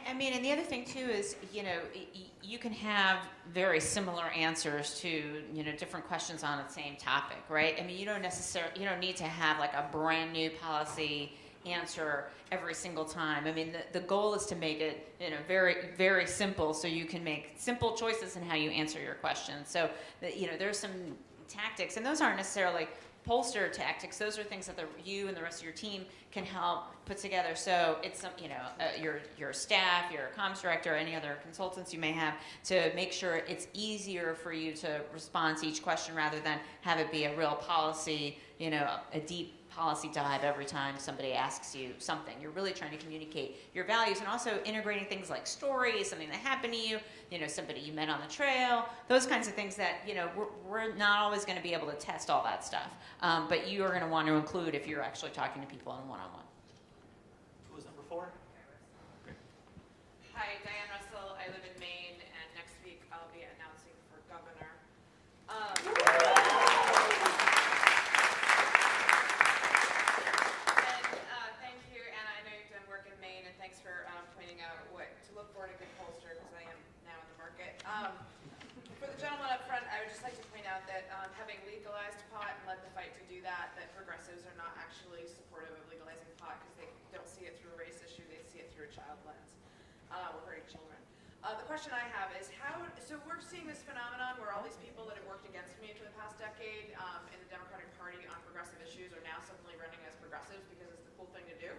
I mean, and the other thing too is, you can have very similar answers to, different questions on the same topic, right? I mean, you don't need to have like a brand new policy answer every single time. I mean, the goal is to make it, very, very simple so you can make simple choices in how you answer your questions. So, there's some tactics, and those aren't necessarily pollster tactics. Those are things that you and the rest of your team can help put together. So it's your staff, your comms director, any other consultants you may have, to make sure it's easier for you to respond to each question rather than have it be a real policy, a deep policy dive every time somebody asks you something. You're really trying to communicate your values, and also integrating things like stories, something that happened to you, somebody you met on the trail, those kinds of things that, we're not always going to be able to test all that stuff. But you are going to want to include if you're actually talking to people on one-on-one. Who was number 4? Hi, Diane Russell. I live in Maine, and next week I'll be announcing for governor. Thank you, Anna. I know you've done work in Maine, and thanks for pointing out what to look for in a good pollster, because I am now in the market. For the gentleman up front, I would just like to point out that having legalized pot and led the fight to do that progressives are not actually supportive of legalizing pot, because they don't see it through a race issue, they see it through a child lens. We're hurting children. The question I have is so we're seeing this phenomenon where all these people that have worked against me for the past decade in the Democratic Party on progressive issues are now suddenly running as progressives because it's the cool thing to do.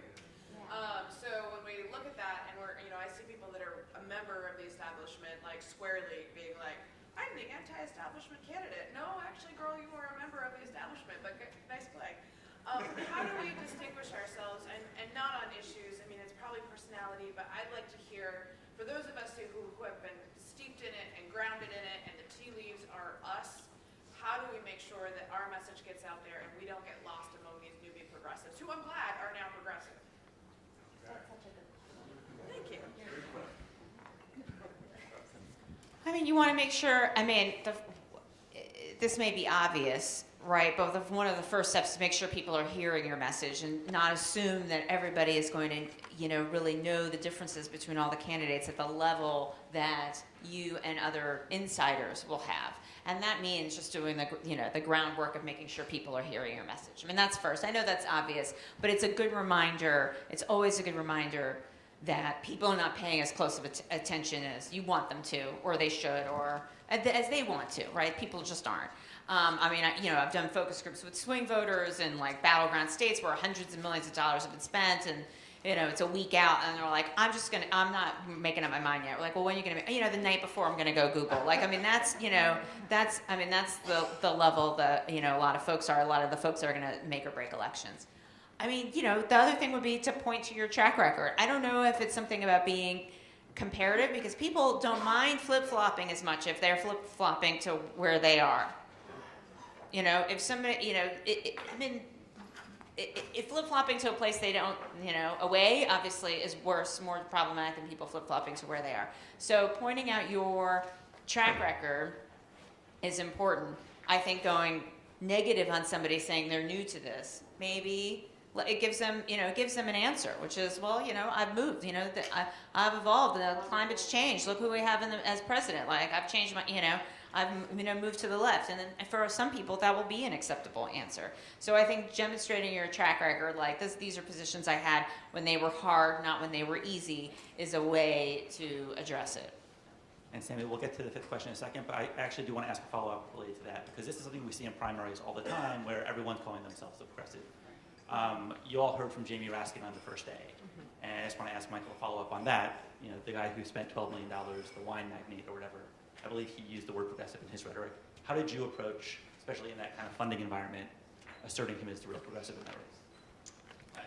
So when we look at that, and I see people that are a member of the establishment, like squarely being like, I'm the anti-establishment candidate. No, actually, girl, you are a member of the establishment, but nice play. How do we distinguish ourselves, and not on issues? I mean, it's probably personality, but I'd like to hear, for those of us who have been steeped in it and grounded in it, and the tea leaves are us, how do we make sure that our message gets out there and we don't get lost among these newbie progressives, who I'm glad are now progressive? Thank you. I mean, you want to make sure, this may be obvious, right? But one of the first steps is make sure people are hearing your message and not assume that everybody is going to, really know the differences between all the candidates at the level that you and other insiders will have. And that means just doing the groundwork of making sure people are hearing your message. I mean, that's first. I know that's obvious, but it's a good reminder. It's always a good reminder that people are not paying as close of attention as you want them to, or they should, or as they want to, right? People just aren't. I've done focus groups with swing voters in like battleground states where hundreds of millions of dollars have been spent, and it's a week out, and they're like, I'm not making up my mind yet. We're like, well, when are you gonna the night before I'm gonna go Google. Like, I mean, that's the level that, a lot of the folks are gonna make or break elections. I mean, the other thing would be to point to your track record. I don't know if it's something about being comparative, because people don't mind flip-flopping as much if they're flip-flopping to where they are. If somebody, if flip-flopping to a place they don't, away, obviously is worse, more problematic than people flip-flopping to where they are. So pointing out your track record is important. I think going negative on somebody saying they're new to this, maybe it gives them, an answer, which is, well, I've moved, I've evolved, the climate's changed. Look who we have as president. Like, I've changed my, I've moved to the left, and then for some people that will be an acceptable answer. So I think demonstrating your track record, like these are positions I had when they were hard, not when they were easy, is a way to address it. And Sammy, we'll get to the fifth question in a second, but I actually do want to ask a follow-up related to that, because this is something we see in primaries all the time, where everyone's calling themselves a progressive. You all heard from Jamie Raskin on the first day, and I just want to ask Michael a follow-up on that. The guy who spent $12 million, the wine magnate or whatever. I believe he used the word progressive in his rhetoric. How did you approach, especially in that kind of funding environment, asserting him as the real progressive in that race?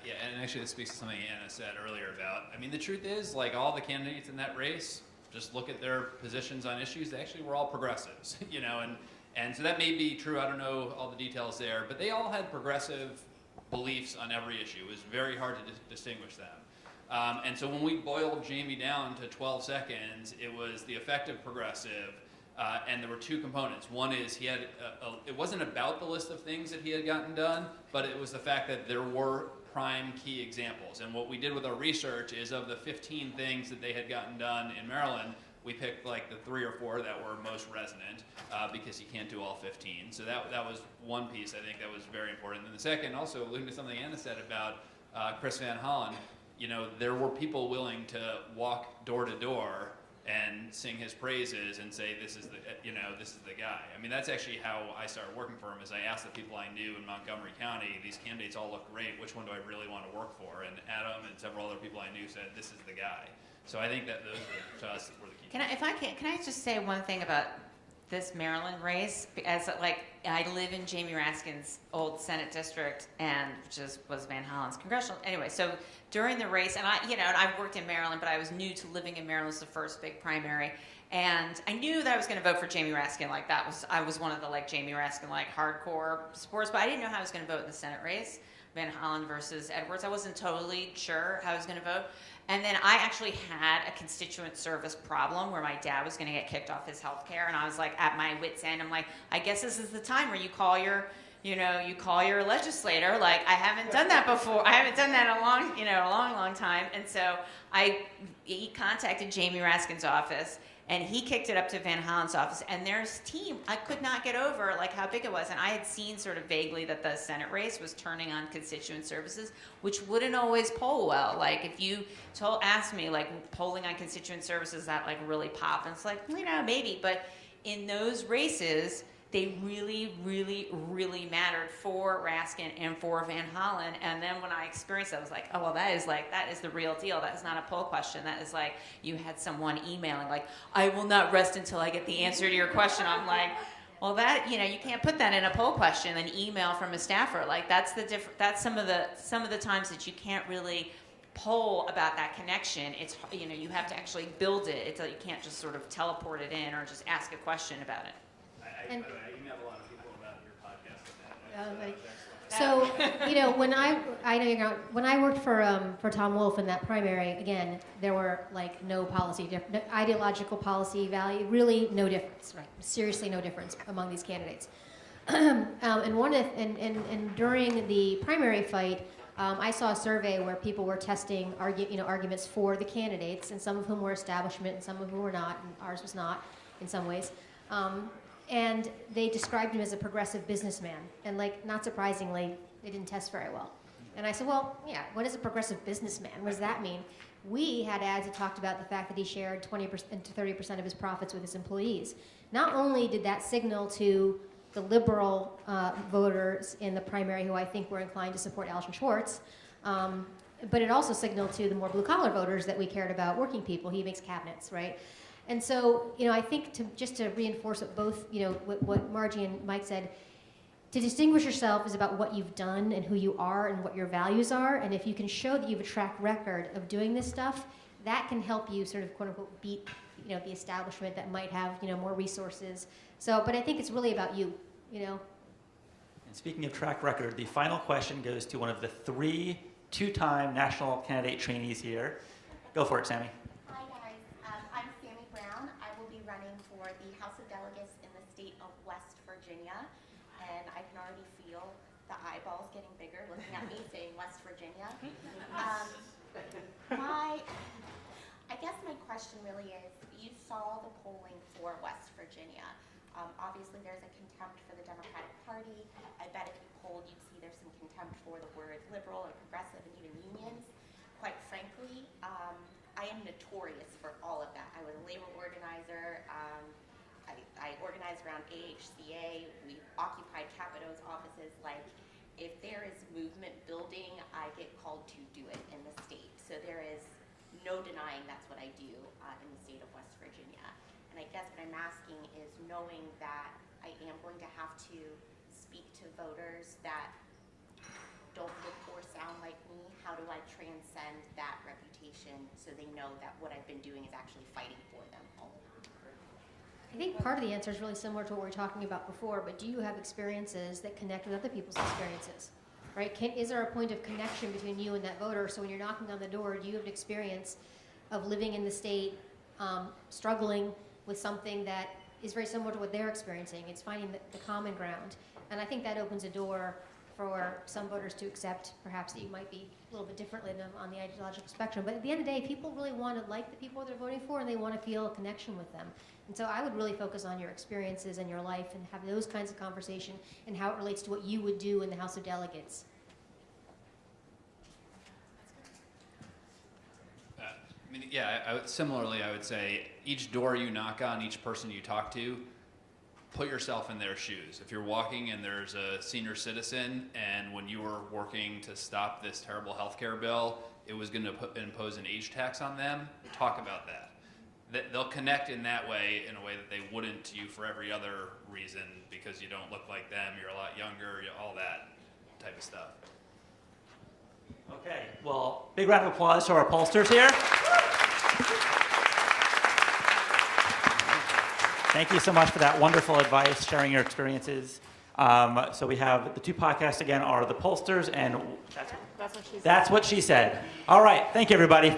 Yeah, and actually this speaks to something Anna said earlier about, the truth is, like, all the candidates in that race, just look at their positions on issues, they actually were all progressives, and so that may be true. I don't know all the details there, but they all had progressive beliefs on every issue. It was very hard to distinguish them. And so when we boiled Jamie down to 12 seconds, it was the effective progressive, and there were two components. One is he had, it wasn't about the list of things that he had gotten done, but it was the fact that there were prime key examples. And what we did with our research is, of the 15 things that they had gotten done in Maryland, we picked like the 3 or 4 that were most resonant, because you can't do all 15. So that was one piece I think that was very important. And the second, also alluding to something Anna said about Chris Van Hollen, there were people willing to walk door to door and sing his praises and say, this is the guy. That's actually how I started working for him, is I asked the people I knew in Montgomery County, these candidates all look great, which one do I really want to work for? And Adam and several other people I knew said, this is the guy. So I think that those to us were the key. Can I just say one thing about this Maryland race? As I live in Jamie Raskin's old Senate district, and was Van Hollen's congressional. Anyway, so during the race, and I've worked in Maryland, but I was new to living in Maryland. It was the first big primary, and I knew that I was going to vote for Jamie Raskin. I was one of the Jamie Raskin hardcore supporters, but I didn't know how I was going to vote in the Senate race, Van Hollen versus Edwards. I wasn't totally sure how I was going to vote. And then I actually had a constituent service problem where my dad was going to get kicked off his health care, and I was at my wit's end. I'm like, I guess this is the time where you call your legislator. I haven't done that before. I haven't done that in a long time. And so he contacted Jamie Raskin's office, and he kicked it up to Van Hollen's office, and their team, I could not get over how big it was. And I had seen sort of vaguely that the Senate race was turning on constituent services, which wouldn't always poll well. If you asked me, polling on constituent services that really pop, and it's maybe. But in those races, they really, really, really mattered for Raskin and for Van Hollen. And then when I experienced it, I was like, oh, well, that is the real deal. That is not a poll question. That is you had someone emailing, I will not rest until I get the answer to your question. I'm like, well, that, you can't put that in a poll question, an email from a staffer. That's some of the times that you can't really poll about that connection. It's, you have to actually build it. You can't just sort of teleport it in or just ask a question about it. By the way, I emailed a lot of people about your podcast and that. So, when when I worked for Tom Wolf in that primary, again, there were no policy, no ideological policy value, really no difference, right? Seriously, no difference among these candidates. And during the primary fight, I saw a survey where people were testing arguments for the candidates, and some of whom were establishment, and some of whom were not, and ours was not in some ways. And they described him as a progressive businessman, and not surprisingly, they didn't test very well. And I said, well, yeah, what is a progressive businessman? What does that mean? We had ads that talked about the fact that he shared 20% to 30% of his profits with his employees. Not only did that signal to the liberal voters in the primary, who I think were inclined to support Alison Schwartz, but it also signaled to the more blue-collar voters that we cared about working people. He makes cabinets, right? And so, I think just to reinforce what both, what Margie and Mike said, to distinguish yourself is about what you've done and who you are and what your values are. And if you can show that you have a track record of doing this stuff, that can help you sort of quote unquote beat, the establishment that might have, more resources. So, but I think it's really about you, And speaking of track record, the final question goes to one of the 3 two-time national candidate trainees here. Go for it, Sammy. Hi guys, I'm Sammy Brown. I will be running for the House of Delegates in the state of West Virginia, and I can already feel the eyeballs getting bigger looking at me saying West Virginia. I guess my question really is, you saw the polling for West Virginia. Obviously there's a contempt for the Democratic Party. I bet if you polled, you'd see there's some contempt for the words liberal or progressive and even unions. Quite frankly, I am notorious for all of that. I was a labor organizer. I organized around AHCA. We occupied Capito's offices. If there is movement building, I get called to do it in the state. So there is no denying that's what I do in the state of West Virginia. And I guess what I'm asking is, knowing that I am going to have to speak to voters that don't look or sound like me, how do I transcend that reputation so they know that what I've been doing is actually fighting for them all the time? I think part of the answer is really similar to what we were talking about before, but do you have experiences that connect with other people's experiences, right? Is there a point of connection between you and that voter? So when you're knocking on the door, do you have an experience of living in the state, struggling with something that is very similar to what they're experiencing? It's finding the common ground. And I think that opens a door for some voters to accept perhaps that you might be a little bit differently than them on the ideological spectrum. But at the end of the day, people really want to like the people they're voting for, and they want to feel a connection with them. And so I would really focus on your experiences and your life and have those kinds of conversation and how it relates to what you would do in the House of Delegates. Similarly, I would say each door you knock on, each person you talk to, put yourself in their shoes. If you're walking and there's a senior citizen, and when you were working to stop this terrible healthcare bill, it was going to impose an age tax on them, talk about that. They'll connect in that way, in a way that they wouldn't to you for every other reason, because you don't look like them, you're a lot younger, all that type of stuff. Okay, well, big round of applause to our pollsters here. Thank you so much for that wonderful advice, sharing your experiences. So we have the 2 podcasts again are the pollsters and that's what she said. All right, thank you everybody.